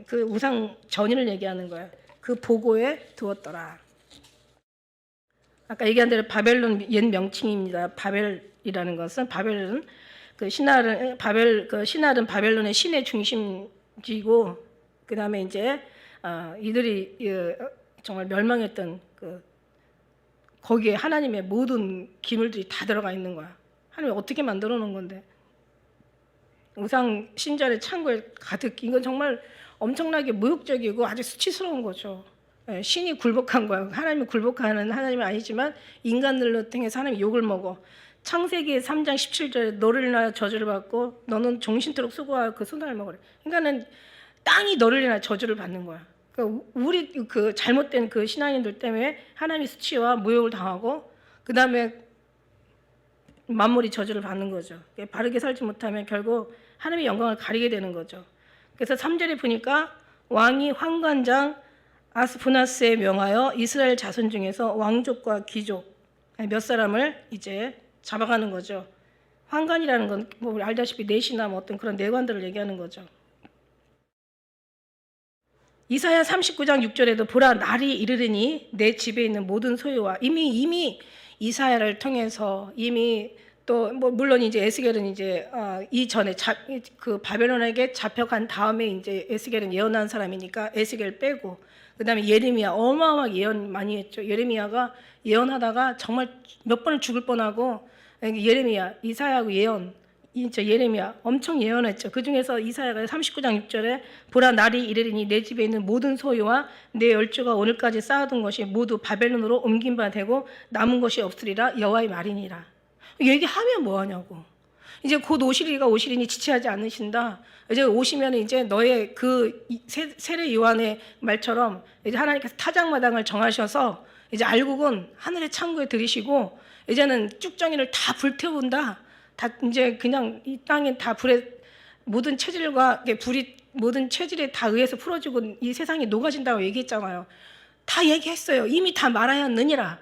그 우상 전의를 얘기하는 거예요. 그 보고에 두었더라. 아까 얘기한 대로 바벨론 옛 명칭입니다. 바벨이라는 것은 바벨은 신할은 바벨론의 신의 중심지고 그 다음에 이제 이들이 정말 멸망했던 거기에 하나님의 모든 기물들이 다 들어가 있는 거야. 하나님이 어떻게 만들어 놓은 건데 우상 신전의 창고에 가득. 이건 정말 엄청나게 모욕적이고 아주 수치스러운 거죠. 신이 굴복한 거야. 하나님이 굴복하는 하나님은 아니지만 인간들로 통해서 하나님이 욕을 먹어. 창세기 3장 17절에 너를 인하여 저주를 받고 너는 종신토록 수고하여 그 손을 먹으래. 그러니까는 땅이 너를 인하여 저주를 받는 거야. 그러니까 우리 잘못된 신앙인들 때문에 하나님이 수치와 모욕을 당하고 그 다음에 만물이 저주를 받는 거죠. 바르게 살지 못하면 결국 하나님의 영광을 가리게 되는 거죠. 그래서 3절에 보니까 왕이 환관장 아스푸나스에 명하여 이스라엘 자손 중에서 왕족과 귀족 몇 사람을 이제 잡아가는 거죠. 환관이라는 건 뭐 알다시피 넷이나 뭐 어떤 그런 내관들을 얘기하는 거죠. 이사야 39장 6절에도 보라 날이 이르르니 내 집에 있는 모든 소유와 이미 이사야를 통해서 이미 또 뭐 물론 이제 에스겔은 이제 이전에 바벨론에게 잡혀간 다음에 이제 에스겔은 예언한 사람이니까 에스겔 빼고 그다음에 예레미야 어마어마하게 예언 많이 했죠. 예레미야가 예언하다가 정말 몇 번을 죽을 뻔하고 예레미야, 이사야하고 예레미야 엄청 예언했죠. 그 중에서 이사야가 39장 6절에 보라 날이 이르리니 내 집에 있는 모든 소유와 내 열조가 오늘까지 쌓아둔 것이 모두 바벨론으로 옮긴 바 되고 남은 것이 없으리라 여호와의 말이니라. 얘기하면 뭐하냐고. 이제 곧 오시리니 지체하지 않으신다. 이제 오시면 이제 너의 세례 요한의 말처럼 이제 하나님께서 타작마당을 정하셔서 이제 알곡은 하늘의 창고에 들이시고 이제는 쭉정이를 다 불태운다. 다 이제 그냥 이 땅에 다 모든 체질에 다 의해서 풀어지고 이 세상이 녹아진다고 얘기했잖아요. 다 얘기했어요. 이미 다 말하였느니라.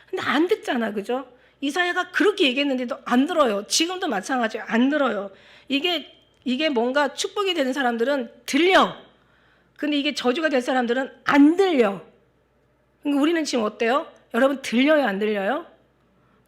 근데 안 듣잖아, 그죠? 이사야가 그렇게 얘기했는데도 안 들어요. 지금도 마찬가지예요. 안 들어요. 이게 뭔가 축복이 되는 사람들은 들려. 근데 이게 저주가 될 사람들은 안 들려. 그러니까 우리는 지금 어때요? 여러분 들려요, 안 들려요?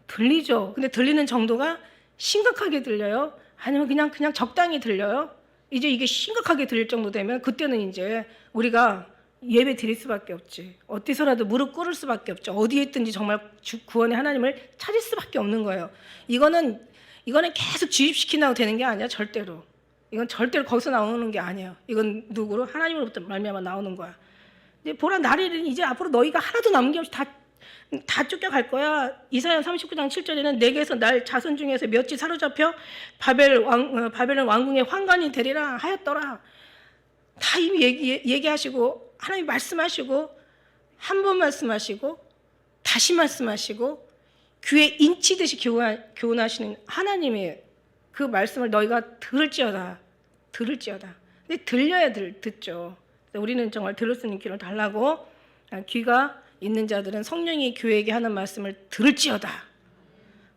들리죠. 근데 들리는 정도가 심각하게 들려요? 아니면 그냥 적당히 들려요? 이제 이게 심각하게 들릴 정도 되면 그때는 이제 우리가 예배 드릴 수밖에 없지. 어디서라도 무릎 꿇을 수밖에 없죠. 어디에 있든지 정말 구원의 하나님을 찾을 수밖에 없는 거예요. 이거는 계속 주입시킨다고 되는 게 아니야. 절대로. 이건 절대로 거기서 나오는 게 아니에요. 이건 누구로? 하나님으로부터 말미암아 나오는 거야. 이제 보라 나리는 이제 앞으로 너희가 하나도 남김없이 다 쫓겨갈 거야. 이사야 39장 7절에는 내게서 날 자손 중에서 몇이 사로잡혀 바벨론 왕궁의 환관이 되리라 하였더라. 다 이미 얘기하시고 하나님 말씀하시고 한 번 말씀하시고 다시 말씀하시고 귀에 인치듯이 교훈하시는 하나님의 그 말씀을 너희가 들을지어다. 근데 들려야 듣죠. 우리는 정말 들을 수 있는 귀를 달라고, 귀가 있는 자들은 성령이 교회에게 하는 말씀을 들을지어다.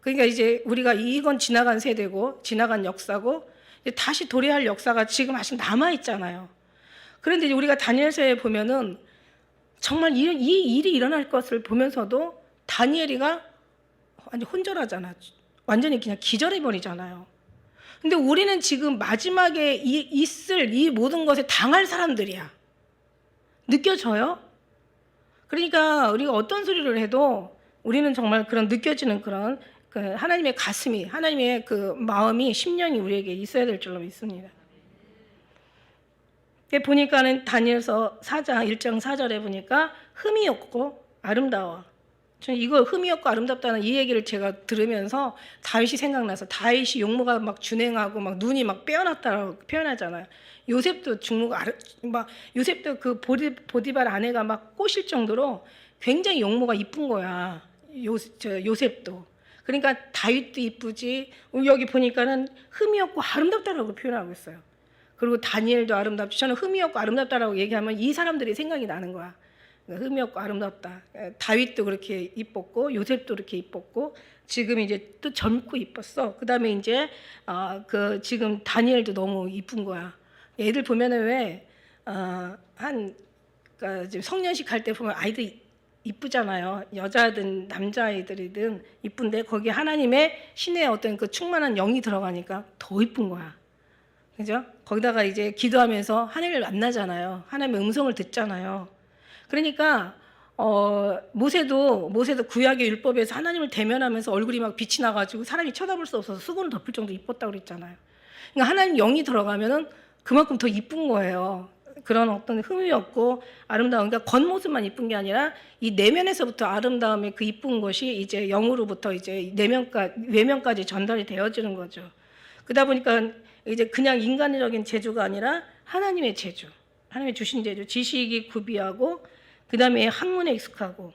그러니까 이제 우리가 이건 지나간 세대고 지나간 역사고 이제 다시 도래할 역사가 지금 아직 남아 있잖아요. 그런데 이제 우리가 다니엘서에 보면은 정말 이 일이 일어날 것을 보면서도 다니엘이가 완전 혼절하잖아. 완전히 그냥 기절해 버리잖아요. 근데 우리는 지금 마지막에 있을 이 모든 것에 당할 사람들이야. 느껴져요? 그러니까 우리가 어떤 소리를 해도 우리는 정말 그런 느껴지는 그런 그 하나님의 가슴이, 하나님의 그 마음이, 심령이 우리에게 있어야 될 줄로 믿습니다. 보니까는 다니엘서 4장 1장 4절에 보니까 흠이 없고 아름다워. 저는 이거 흠이 없고 아름답다는 이 얘기를 제가 들으면서 다윗이 생각나서, 다윗이 용모가 막 준행하고 막 눈이 막 빼어났다고 표현하잖아요. 요셉도 요셉도 그 보디발 아내가 막 꼬실 정도로 굉장히 용모가 이쁜 거야. 요셉도. 그러니까 다윗도 이쁘지. 여기 보니까는 흠이 없고 아름답다라고 표현하고 있어요. 그리고 다니엘도 아름답지. 저는 흠이 없고 아름답다라고 얘기하면 이 사람들이 생각이 나는 거야. 흠이 없고 아름답다. 다윗도 그렇게 이뻤고 요셉도 그렇게 이뻤고 지금 이제 또 젊고 이뻤어. 그다음에 이제 그 지금 다니엘도 너무 이쁜 거야. 애들 보면은 왜 그러니까 지금 성년식 할 때 보면 아이들 이쁘잖아요. 여자든 남자아이들이든 이쁜데 거기에 하나님의 신의 어떤 그 충만한 영이 들어가니까 더 이쁜 거야. 그죠? 거기다가 이제 기도하면서 하나님을 만나잖아요. 하나님의 음성을 듣잖아요. 그러니까 모세도 구약의 율법에서 하나님을 대면하면서 얼굴이 막 빛이 나가지고 사람이 쳐다볼 수 없어서 수건을 덮을 정도 이뻤다고 그랬잖아요. 그러니까 하나님 영이 들어가면은 그만큼 더 이쁜 거예요. 그런 어떤 흠이 없고 아름다운, 그러니까 겉모습만 이쁜 게 아니라 이 내면에서부터 아름다움의 그 이쁜 것이 이제 영으로부터 이제 외면까지 전달이 되어지는 거죠. 그러다 보니까 이제 그냥 인간적인 재주가 아니라 하나님의 재주, 하나님의 주신 재주, 지식이 구비하고 그 다음에 학문에 익숙하고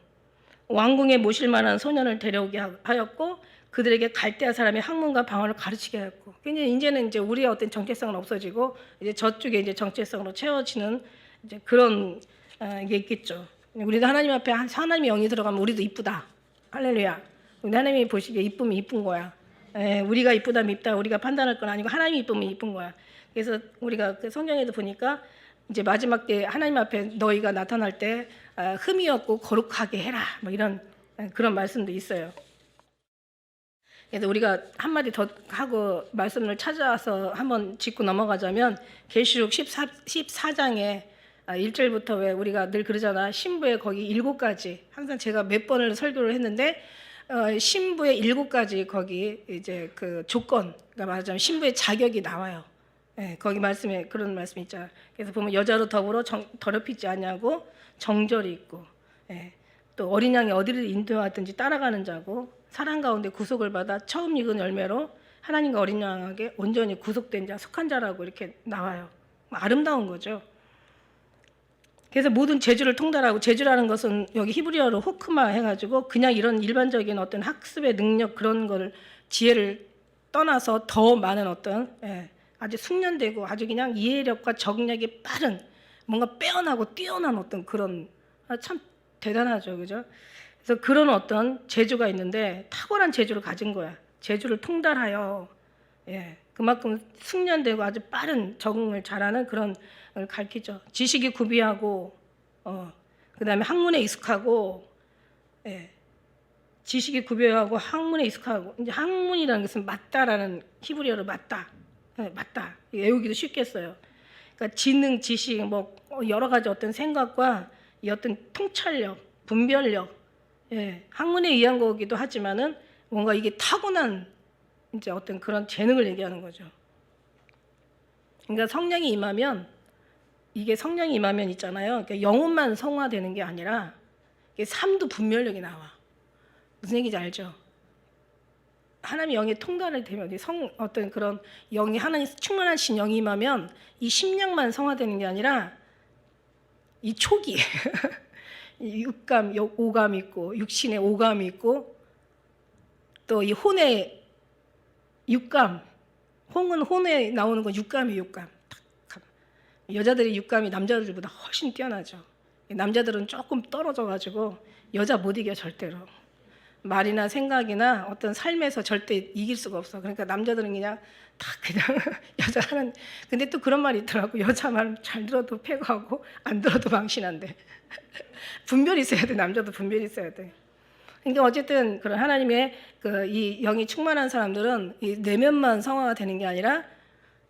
왕궁에 모실 만한 소년을 데려오게 하였고 그들에게 갈대아 사람의 학문과 방언을 가르치게 하였고, 이제는 이제 우리의 어떤 정체성은 없어지고 이제 저쪽에 이제 정체성으로 채워지는 이제 그런 게 있겠죠. 우리도 하나님 앞에 하나님의 영이 들어가면 우리도 이쁘다. 할렐루야. 우리 하나님이 보시기에 이쁘면 이쁜 거야. 우리가 이쁘다 밉다 우리가 판단할 건 아니고 하나님이 이쁘면 이쁜 거야. 그래서 우리가 그 성경에도 보니까 이제 마지막 때 하나님 앞에 너희가 나타날 때 흠이 없고 거룩하게 해라. 뭐 이런 그런 말씀도 있어요. 그래서 우리가 한마디 더 하고 말씀을 찾아와서 한번 짚고 넘어가자면 계시록 14장에 1절부터 왜 우리가 늘 그러잖아. 신부의 거기 7가지. 항상 제가 몇 번을 설교를 했는데 신부의 7가지 거기 이제 그 조건, 그러니까 말하자면 신부의 자격이 나와요. 거기 말씀에 그런 말씀이 있잖아요. 그래서 보면 여자로 더불어 더럽히지 아니하고 정절이 있고, 또 어린 양이 어디를 인도하든지 따라가는 자고 사랑 가운데 구속을 받아 처음 익은 열매로 하나님과 어린 양에게 온전히 구속된 자, 속한 자라고 이렇게 나와요. 아름다운 거죠. 그래서 모든 재주를 통달하고, 재주라는 것은 여기 히브리어로 호크마 해가지고 그냥 이런 일반적인 어떤 학습의 능력 그런 거를 지혜를 떠나서 더 많은 어떤 아주 숙련되고 아주 그냥 이해력과 적응력이 빠른 뭔가 빼어나고 뛰어난 어떤 그런 참 대단하죠, 그죠? 그래서 그런 어떤 재주가 있는데 탁월한 재주를 가진 거야. 재주를 통달하여 그만큼 숙련되고 아주 빠른 적응을 잘하는 그런 걸 가르치죠. 지식이 구비하고 그다음에 학문에 익숙하고 지식이 구비하고 학문에 익숙하고, 이제 학문이라는 것은 맞다라는 히브리어로 맞다. 맞다. 외우기도 쉽겠어요. 그러니까 지능, 지식, 뭐 여러 가지 어떤 생각과 이 어떤 통찰력, 분별력, 학문에 의한 거기도 하지만은 뭔가 이게 타고난 이제 어떤 그런 재능을 얘기하는 거죠. 그러니까 성령이 임하면 이게 성령이 임하면 있잖아요. 그러니까 영혼만 성화되는 게 아니라 이게 삶도 분별력이 나와. 무슨 얘기인지 알죠? 하나님의 영의 통달을 되면 어떤 그런 영이 하나님 충만하신 영이 임하면 이 심령만 성화되는 게 아니라 이 촉이 이 육감, 오감이 있고 육신의 오감이 있고 또 이 혼의 육감, 홍은 혼에 나오는 건 육감이 육감. 여자들의 육감이 남자들보다 훨씬 뛰어나죠. 남자들은 조금 떨어져가지고 여자 못 이겨 절대로. 말이나 생각이나 어떤 삶에서 절대 이길 수가 없어. 그러니까 남자들은 그냥 다 그냥 여자 하는. 근데 또 그런 말이 있더라고. 여자 말 잘 들어도 패고하고 안 들어도 망신한대. 분별이 있어야 돼. 남자도 분별이 있어야 돼. 그러니까 어쨌든 그런 하나님의 이 영이 충만한 사람들은 이 내면만 성화가 되는 게 아니라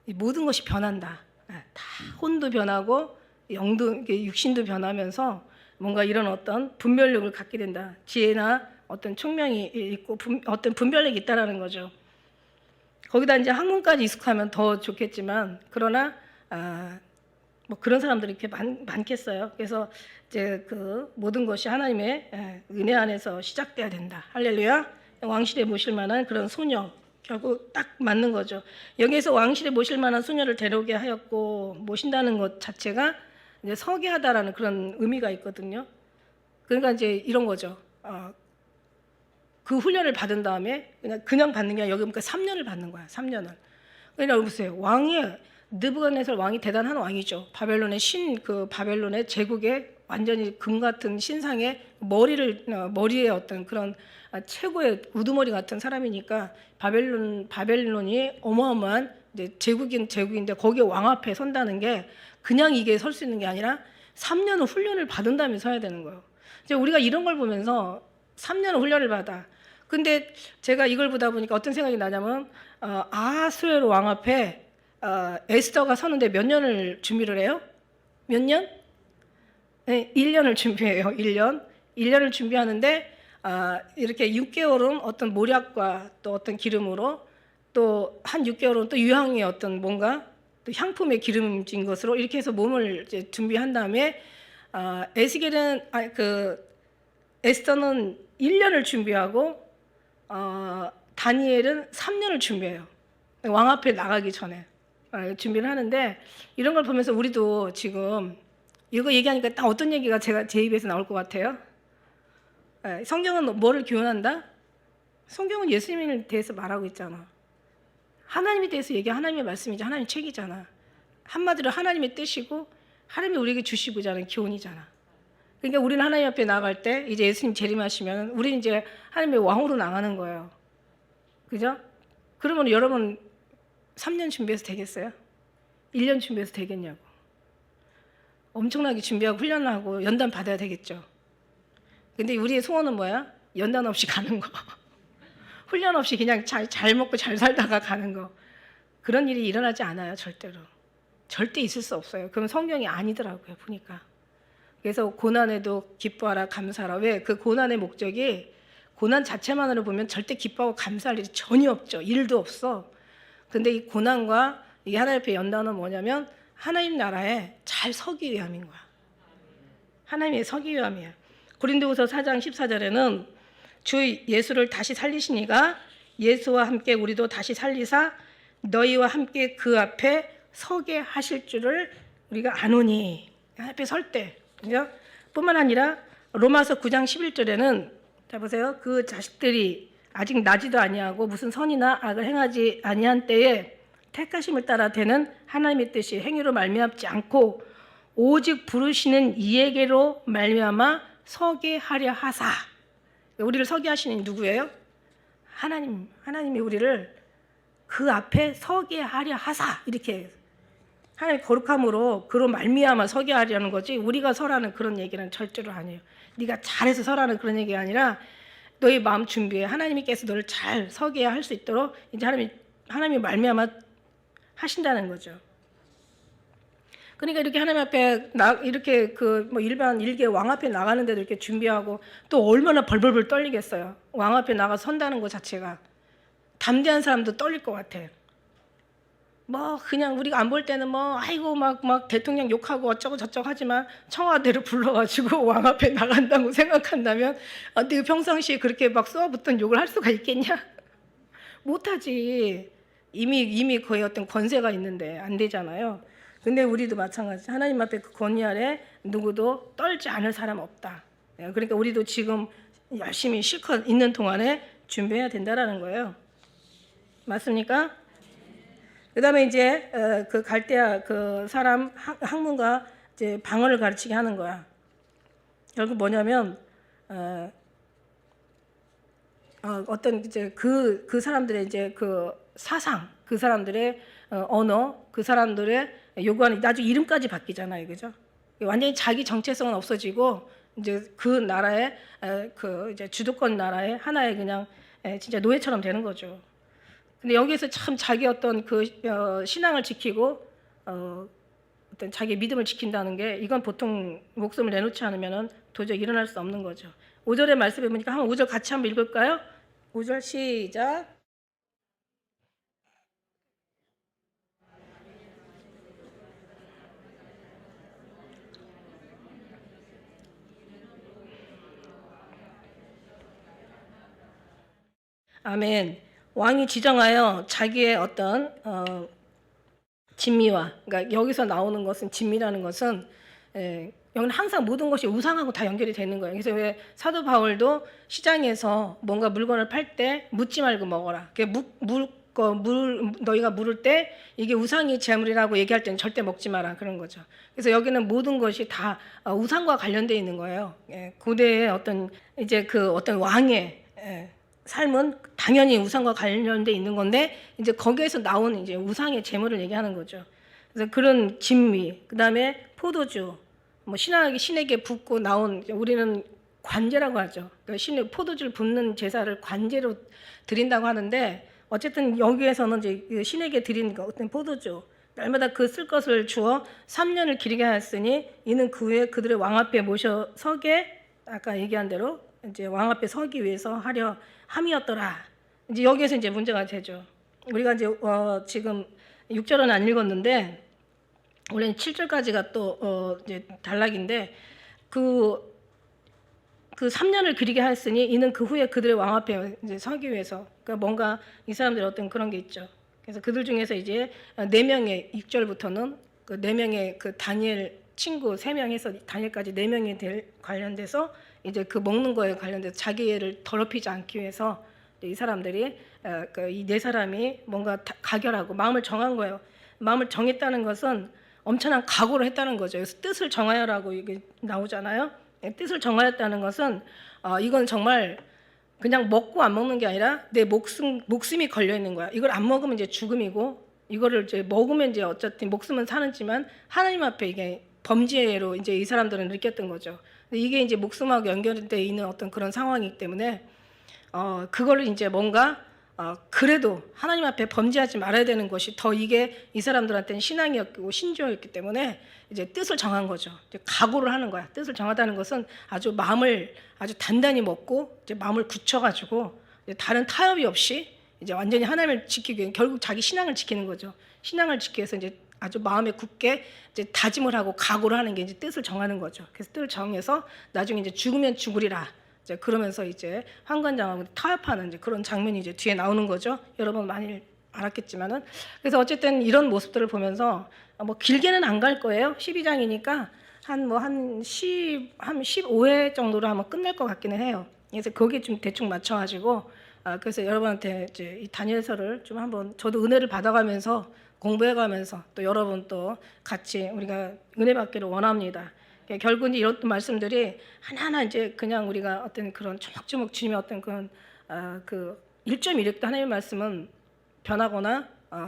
이 모든 것이 변한다. 다 혼도 변하고 영도 육신도 변하면서 뭔가 이런 어떤 분별력을 갖게 된다. 지혜나 어떤 총명이 있고 어떤 분별력이 있다라는 거죠. 거기다 이제 학문까지 익숙하면 더 좋겠지만 그러나 뭐 그런 사람들이 이렇게 많겠어요. 그래서 이제 그 모든 것이 하나님의 은혜 안에서 시작돼야 된다. 할렐루야. 왕실에 모실 만한 그런 소녀 결국 딱 맞는 거죠. 여기에서 왕실에 모실 만한 소녀를 데려오게 하였고 모신다는 것 자체가 이제 서게 하다라는 그런 의미가 있거든요. 그러니까 이제 이런 거죠. 그 훈련을 받은 다음에 그냥 받는 게 아니라 여기 보니까 3년을 받는 거야. 3년을. 그러니까 보세요. 느부갓네살 왕이 대단한 왕이죠. 바벨론의 바벨론의 제국의 완전히 금 같은 신상의 머리에 어떤 그런 최고의 우두머리 같은 사람이니까 바벨론이 어마어마한 이제 제국인데 거기에 왕 앞에 선다는 게 그냥 이게 설 수 있는 게 아니라 3년을 훈련을 받은 다음에 서야 되는 거예요. 이제 우리가 이런 걸 보면서 3년을 훈련을 받아. 근데 제가 이걸 보다 보니까 어떤 생각이 나냐면 아하수에로 왕 앞에 에스더가 서는데 몇 년을 준비를 해요? 몇 년? 네, 1년을 준비해요. 1년을 준비하는데 이렇게 6개월은 어떤 모략과 또 어떤 기름으로 또 한 6개월은 또 유향의 어떤 뭔가 또 향품의 기름진 것으로 이렇게 해서 몸을 이제 준비한 다음에 에스더는 1년을 준비하고 다니엘은 3년을 준비해요. 왕 앞에 나가기 전에 준비를 하는데 이런 걸 보면서 우리도 지금 이거 얘기하니까 딱 어떤 얘기가 제 입에서 나올 것 같아요? 성경은 뭐를 교훈한다? 성경은 예수님에 대해서 말하고 있잖아. 하나님에 대해서 하나님의 말씀이지 하나님의 책이잖아. 한마디로 하나님의 뜻이고 하나님이 우리에게 주시고자 하는 교훈이잖아. 그러니까 우리는 하나님 앞에 나갈 때 이제 예수님 재림하시면 우리는 이제 하나님의 왕으로 나가는 거예요. 그죠? 그러면 여러분 3년 준비해서 되겠어요? 1년 준비해서 되겠냐고. 엄청나게 준비하고 훈련하고 연단 받아야 되겠죠. 근데 우리의 소원은 뭐야? 연단 없이 가는 거. 훈련 없이 그냥 잘 먹고 잘 살다가 가는 거. 그런 일이 일어나지 않아요. 절대로. 절대 있을 수 없어요. 그럼 성경이 아니더라고요. 보니까. 그래서 고난에도 기뻐하라 감사하라. 왜? 그 고난의 목적이 고난 자체만으로 보면 절대 기뻐하고 감사할 일이 전혀 없죠. 일도 없어. 근데 이 고난과 이 하나님 앞에 연단은 뭐냐면 하나님 나라에 잘 서기 위함인 거야. 하나님의 서기 위함이야. 고린도후서 4장 14절에는 주 예수를 다시 살리시니가 예수와 함께 우리도 다시 살리사 너희와 함께 그 앞에 서게 하실 줄을 우리가 아노니. 앞에 설 때. 그죠? 뿐만 아니라 로마서 9장 11절에는 자 보세요. 그 자식들이 아직 나지도 아니하고 무슨 선이나 악을 행하지 아니한 때에 택하심을 따라 되는 하나님의 뜻이 행위로 말미암지 않고 오직 부르시는 이에게로 말미암아 서게 하려 하사. 우리를 서게 하시는 누구예요? 하나님이 우리를 그 앞에 서게 하려 하사. 이렇게 하나님 거룩함으로 그로 말미암아 서게 하려는 거지 우리가 서라는 그런 얘기는 절대로 아니에요. 네가 잘해서 서라는 그런 얘기가 아니라 너의 마음 준비해. 하나님께서 너를 잘 서게 할 수 있도록 이제 하나님이 말미암아 하신다는 거죠. 그러니까 이렇게 하나님 앞에 이렇게 일반 일개 왕 앞에 나가는데도 이렇게 준비하고 또 얼마나 벌벌벌 떨리겠어요. 왕 앞에 나가 선다는 것 자체가 담대한 사람도 떨릴 것 같아. 뭐 그냥 우리가 안 볼 때는 뭐 아이고 막 대통령 욕하고 어쩌고 저쩌고 하지만 청와대를 불러가지고 왕 앞에 나간다고 생각한다면 내가 평상시에 그렇게 막 쏘아붙던 욕을 할 수가 있겠냐? 못하지. 이미 거의 어떤 권세가 있는데 안 되잖아요. 근데 우리도 마찬가지. 하나님 앞에 그 권위 아래 누구도 떨지 않을 사람 없다. 그러니까 우리도 지금 열심히 실컷 있는 동안에 준비해야 된다라는 거예요. 맞습니까? 그다음에 이제 그 갈대아 그 사람 학문가 이제 방언을 가르치게 하는 거야. 결국 뭐냐면 어떤 이제 그 사람들의 이제 그 사상, 그 사람들의 언어, 그 사람들의 요구하는 나중에 이름까지 바뀌잖아요, 그죠? 완전히 자기 정체성은 없어지고 이제 그 나라의 그 이제 주도권 나라의 하나의 그냥 진짜 노예처럼 되는 거죠. 근데 여기에서 참 자기 어떤 그 신앙을 지키고 어떤 자기 믿음을 지킨다는 게 이건 보통 목숨을 내놓지 않으면은 도저히 일어날 수 없는 거죠. 5절의 말씀에 보니까 한번 5절 같이 한번 읽을까요? 5절 시작. 아멘. 왕이 지정하여 자기의 어떤 진미와, 그러니까 여기서 나오는 것은 진미라는 것은 여기는 항상 모든 것이 우상하고 다 연결이 되는 거예요. 그래서 왜 사도 바울도 시장에서 뭔가 물건을 팔 때 묻지 말고 먹어라. 너희가 물을 때 이게 우상이 제물이라고 얘기할 때는 절대 먹지 마라 그런 거죠. 그래서 여기는 모든 것이 다 우상과 관련되어 있는 거예요. 고대의 어떤 이제 그 어떤 왕의 삶은 당연히 우상과 관련돼 있는 건데 이제 거기에서 나오는 이제 우상의 제물을 얘기하는 거죠. 그래서 그런 진미, 그다음에 포도주, 뭐 신에게 붓고 나온 우리는 관제라고 하죠. 그러니까 신의 포도주를 붓는 제사를 관제로 드린다고 하는데 어쨌든 여기에서는 이제 신에게 드린 어떤 포도주 날마다 그 쓸 것을 주어 3년을 기르게 하였으니 이는 그 후에 그들의 왕 앞에 모셔 서게 아까 얘기한 대로 이제 왕 앞에 서기 위해서 하려 함이었더라. 이제 여기에서 이제 문제가 되죠. 우리가 이제 지금 6절은 안 읽었는데 원래는 7절까지가 또 이제 단락인데 그 3년을 그리게 하였으니 이는 그 후에 그들의 왕 앞에 이제 서기 위해서 그러니까 뭔가 이 사람들의 어떤 그런 게 있죠. 그래서 그들 중에서 이제 4명의 6절부터는 그 4명의 그 다니엘 친구 3명에서 다니엘까지 4명이 관련돼서 이제 그 먹는 거에 관련돼서 자기를 더럽히지 않기 위해서 이 사람들이 이 4사람이 뭔가 가결하고 마음을 정한 거예요. 마음을 정했다는 것은 엄청난 각오를 했다는 거죠. 그래서 뜻을 정하여라고 이게 나오잖아요. 뜻을 정하였다는 것은 이건 정말 그냥 먹고 안 먹는 게 아니라 내 목숨이 걸려 있는 거야. 이걸 안 먹으면 이제 죽음이고 이거를 이제 먹으면 이제 어쨌든 목숨은 사는지만 하나님 앞에 이게 범죄로 이제 이 사람들은 느꼈던 거죠. 근데 이게 이제 목숨하고 연결되어 있는 어떤 그런 상황이기 때문에 그거를 이제 뭔가 그래도 하나님 앞에 범죄하지 말아야 되는 것이 더 이게 이 사람들한테는 신앙이었고 신조였기 때문에 이제 뜻을 정한 거죠. 이제 각오를 하는 거야. 뜻을 정하다는 것은 아주 마음을 아주 단단히 먹고 이제 마음을 굳혀가지고 다른 타협이 없이 이제 완전히 하나님을 지키기 위해 결국 자기 신앙을 지키는 거죠. 신앙을 지키기 위해서 이제 아주 마음에 굳게 이제 다짐을 하고 각오를 하는 게 이제 뜻을 정하는 거죠. 그래서 뜻을 정해서 나중에 이제 죽으면 죽으리라. 이제 그러면서 이제 환관장하고 타협하는 이제 그런 장면이 이제 뒤에 나오는 거죠. 여러분 많이 알았겠지만은 그래서 어쨌든 이런 모습들을 보면서 뭐 길게는 안 갈 거예요. 12장이니까 한 15회 정도로 하면 끝날 것 같기는 해요. 그래서 거기에 좀 대충 맞춰가지고 그래서 여러분한테 이제 이 다니엘서를 좀 한번 저도 은혜를 받아가면서 공부해가면서 또 여러분 또 같이 우리가 은혜 받기를 원합니다. 결국 이런 말씀들이 하나하나 이제 그냥 우리가 어떤 그런 조목조목 주님의 어떤 그런 그 1.1획도 하나님의 말씀은 변하거나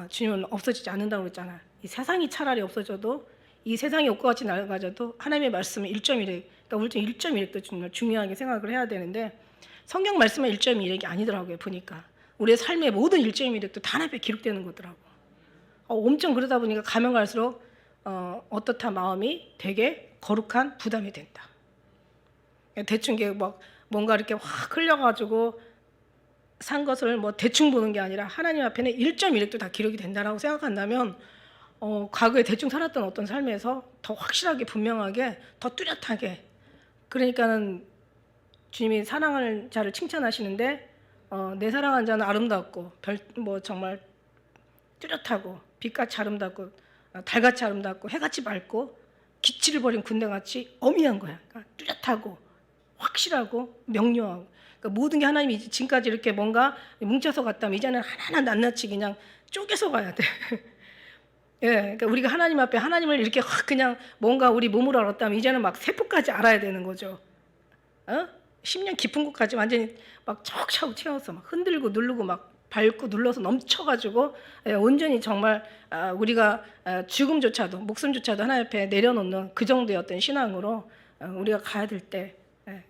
주님은 없어지지 않는다고 그랬잖아요. 이 세상이 차라리 없어져도 이 세상이 옷과 같이 낡아져도 하나님의 말씀은 1.1획, 그러니까 우리 1.1획도 정말 중요하게 생각을 해야 되는데 성경 말씀은 1.1획이 아니더라고요. 보니까 우리의 삶의 모든 1.1획도 다 하나님께 기록되는 거더라고. 엄청 그러다 보니까 가면 갈수록 어떻다 마음이 되게 거룩한 부담이 된다. 대충 이게 막 뭔가 이렇게 확 흘려가지고 산 것을 뭐 대충 보는 게 아니라 하나님 앞에는 1.1획도 다 기록이 된다라고 생각한다면 과거에 대충 살았던 어떤 삶에서 더 확실하게 분명하게 더 뚜렷하게, 그러니까는 주님이 사랑하는 자를 칭찬하시는데 내 사랑하는 자는 아름답고 뭐 정말 뚜렷하고 빛같이 아름답고 달같이 아름답고 해같이 맑고 기치를 버린 군대같이 어미한 거야. 그러니까 뚜렷하고 확실하고 명료하고, 그러니까 모든 게 하나님이 지금까지 이렇게 뭔가 뭉쳐서 갔다면 이제는 하나하나 낱낱이 그냥 쪼개서 가야 돼. 예, 그러니까 우리가 하나님 앞에 하나님을 이렇게 확 그냥 뭔가 우리 몸으로 알았다면 이제는 막 세포까지 알아야 되는 거죠. 10년 깊은 곳까지 완전히 막 척차고 채워서 막 흔들고 누르고 막 밟고 눌러서 넘쳐가지고 온전히 정말 우리가 죽음조차도 목숨조차도 하나님 앞에 내려놓는 그 정도의 어떤 신앙으로 우리가 가야 될 때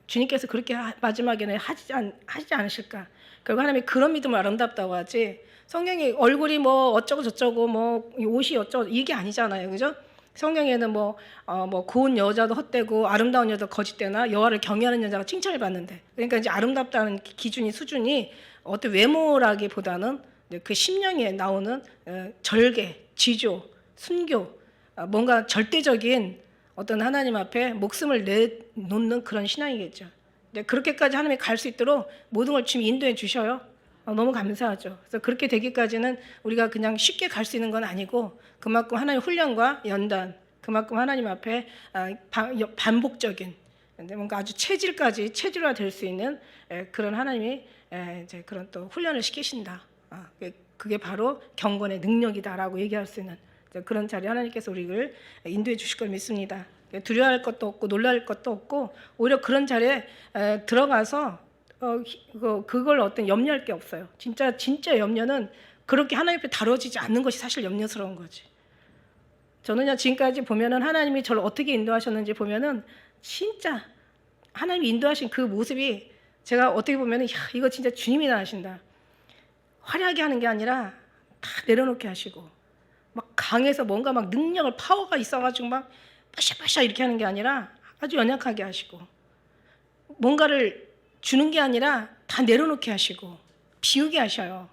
주님께서 그렇게 마지막에는 하지 않으실까. 결국 하나님이 그런 믿음을 아름답다고 하지, 성경이 얼굴이 뭐 어쩌고 저쩌고 뭐 옷이 어쩌고 이게 아니잖아요, 그죠? 성경에는 뭐 고운 여자도 헛되고 아름다운 여자도 거짓되나 여호와를 경외하는 여자가 칭찬을 받는데, 그러니까 이제 아름답다는 기준이 수준이 어떤 외모라기보다는 그 심령에 나오는 절개, 지조, 순교, 뭔가 절대적인 어떤 하나님 앞에 목숨을 내놓는 그런 신앙이겠죠. 그렇게까지 하나님이 갈 수 있도록 모든 걸 주님 인도해 주셔요. 너무 감사하죠. 그래서 그렇게 되기까지는 우리가 그냥 쉽게 갈 수 있는 건 아니고 그만큼 하나님 훈련과 연단, 그만큼 하나님 앞에 반복적인 뭔가 아주 체질화 될 수 있는 그런 하나님이 이제 그런 또 훈련을 시키신다. 그게 바로 경건의 능력이다라고 얘기할 수 있는 그런 자리 하나님께서 우리를 인도해 주실 걸 믿습니다. 두려워할 것도 없고 놀랄 것도 없고 오히려 그런 자리에 들어가서 그걸 어떤 염려할 게 없어요. 진짜 염려는 그렇게 하나님 앞에 다뤄지지 않는 것이 사실 염려스러운 거지. 저는요 지금까지 보면은 하나님이 저를 어떻게 인도하셨는지 보면은 진짜 하나님이 인도하신 그 모습이 제가 어떻게 보면은 야 이거 진짜 주님이 나 하신다. 화려하게 하는 게 아니라 다 내려놓게 하시고 막 강해서 뭔가 막 능력을 파워가 있어가지고 막 빠샤빠샤 이렇게 하는 게 아니라 아주 연약하게 하시고 뭔가를 주는 게 아니라 다 내려놓게 하시고 비우게 하셔요.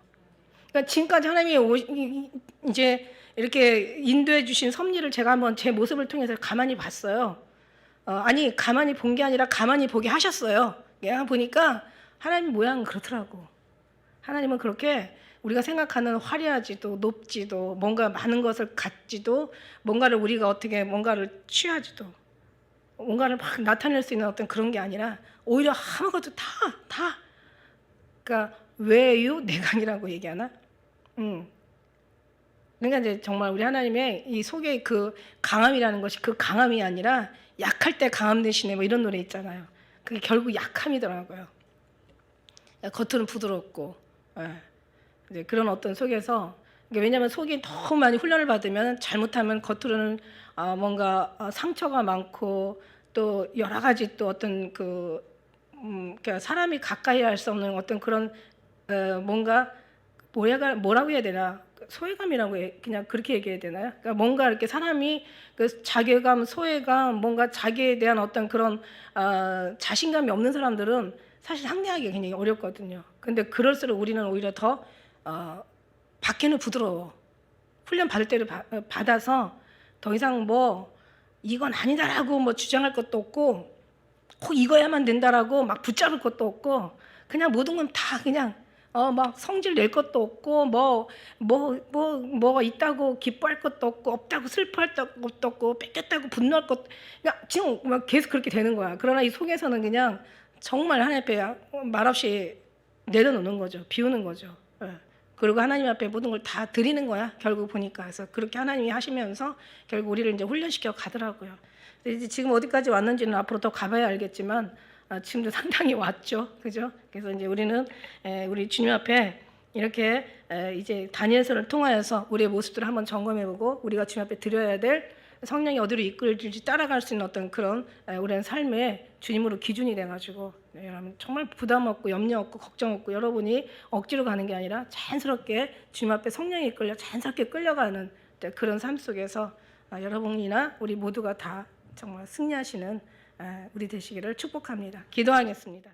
그러니까 지금까지 하나님이 이제 이렇게 인도해 주신 섭리를 제가 한번 제 모습을 통해서 가만히 봤어요. 아니 가만히 본 게 아니라 가만히 보게 하셨어요. 내가 보니까 하나님 모양은 그렇더라고. 하나님은 그렇게 우리가 생각하는 화려하지도 높지도 뭔가 많은 것을 갖지도 뭔가를 우리가 어떻게 뭔가를 취하지도 뭔가를 막 나타낼 수 있는 어떤 그런 게 아니라 오히려 아무것도 다 그러니까 외유내강이라고 얘기하나? 그러니까 이제 정말 우리 하나님의 이 속에 그 강함이라는 것이 그 강함이 아니라 약할 때 강함 대신에 뭐 이런 노래 있잖아요. 그게 결국 약함이더라고요. 겉으로는 부드럽고 이제 그런 어떤 속에서, 왜냐하면 속이 너무 많이 훈련을 받으면 잘못하면 겉으로는 뭔가 상처가 많고 또 여러 가지 또 어떤 그러니까 사람이 가까이 할 수 없는 어떤 그런 뭔가 뭐라고 해야 되나, 소외감이라고 그냥 그렇게 얘기해야 되나요? 그러니까 뭔가 이렇게 사람이 그 자괴감, 소외감, 뭔가 자기에 대한 어떤 그런 자신감이 없는 사람들은 사실 상대하기 굉장히 어렵거든요. 근데 그럴수록 우리는 오히려 더 밖에는 부드러워. 훈련 받을 때를 받아서 더 이상 뭐 이건 아니다라고 뭐 주장할 것도 없고 꼭 이거야만 된다라고 막 붙잡을 것도 없고 그냥 모든 건 다 그냥 막 성질 낼 것도 없고 뭐가 있다고 기뻐할 것도 없고 없다고 슬퍼할 것도 없고 뺏겼다고 분노할 것도, 그러니까 지금 막 계속 그렇게 되는 거야. 그러나 이 속에서는 그냥 정말 하나님 앞에 말없이 내려놓는 거죠. 비우는 거죠. 그리고 하나님 앞에 모든 걸 다 드리는 거야. 결국 보니까. 그래서 그렇게 하나님이 하시면서 결국 우리를 이제 훈련시켜 가더라고요. 이제 지금 어디까지 왔는지는 앞으로 더 가봐야 알겠지만 지금도 상당히 왔죠. 그죠? 그래서 이제 우리는 우리 주님 앞에 이렇게 이제 다니엘서를 통하여서 우리의 모습들을 한번 점검해보고 우리가 주님 앞에 드려야 될 성령이 어디로 이끌지 따라갈 수 있는 어떤 그런 우리의 삶의 주님으로 기준이 돼가지고 여러분 정말 부담 없고 염려 없고 걱정 없고 여러분이 억지로 가는 게 아니라 자연스럽게 주님 앞에 성령이 이끌려 자연스럽게 끌려가는 그런 삶 속에서 여러분이나 우리 모두가 다 정말 승리하시는 우리 되시기를 축복합니다. 기도하겠습니다.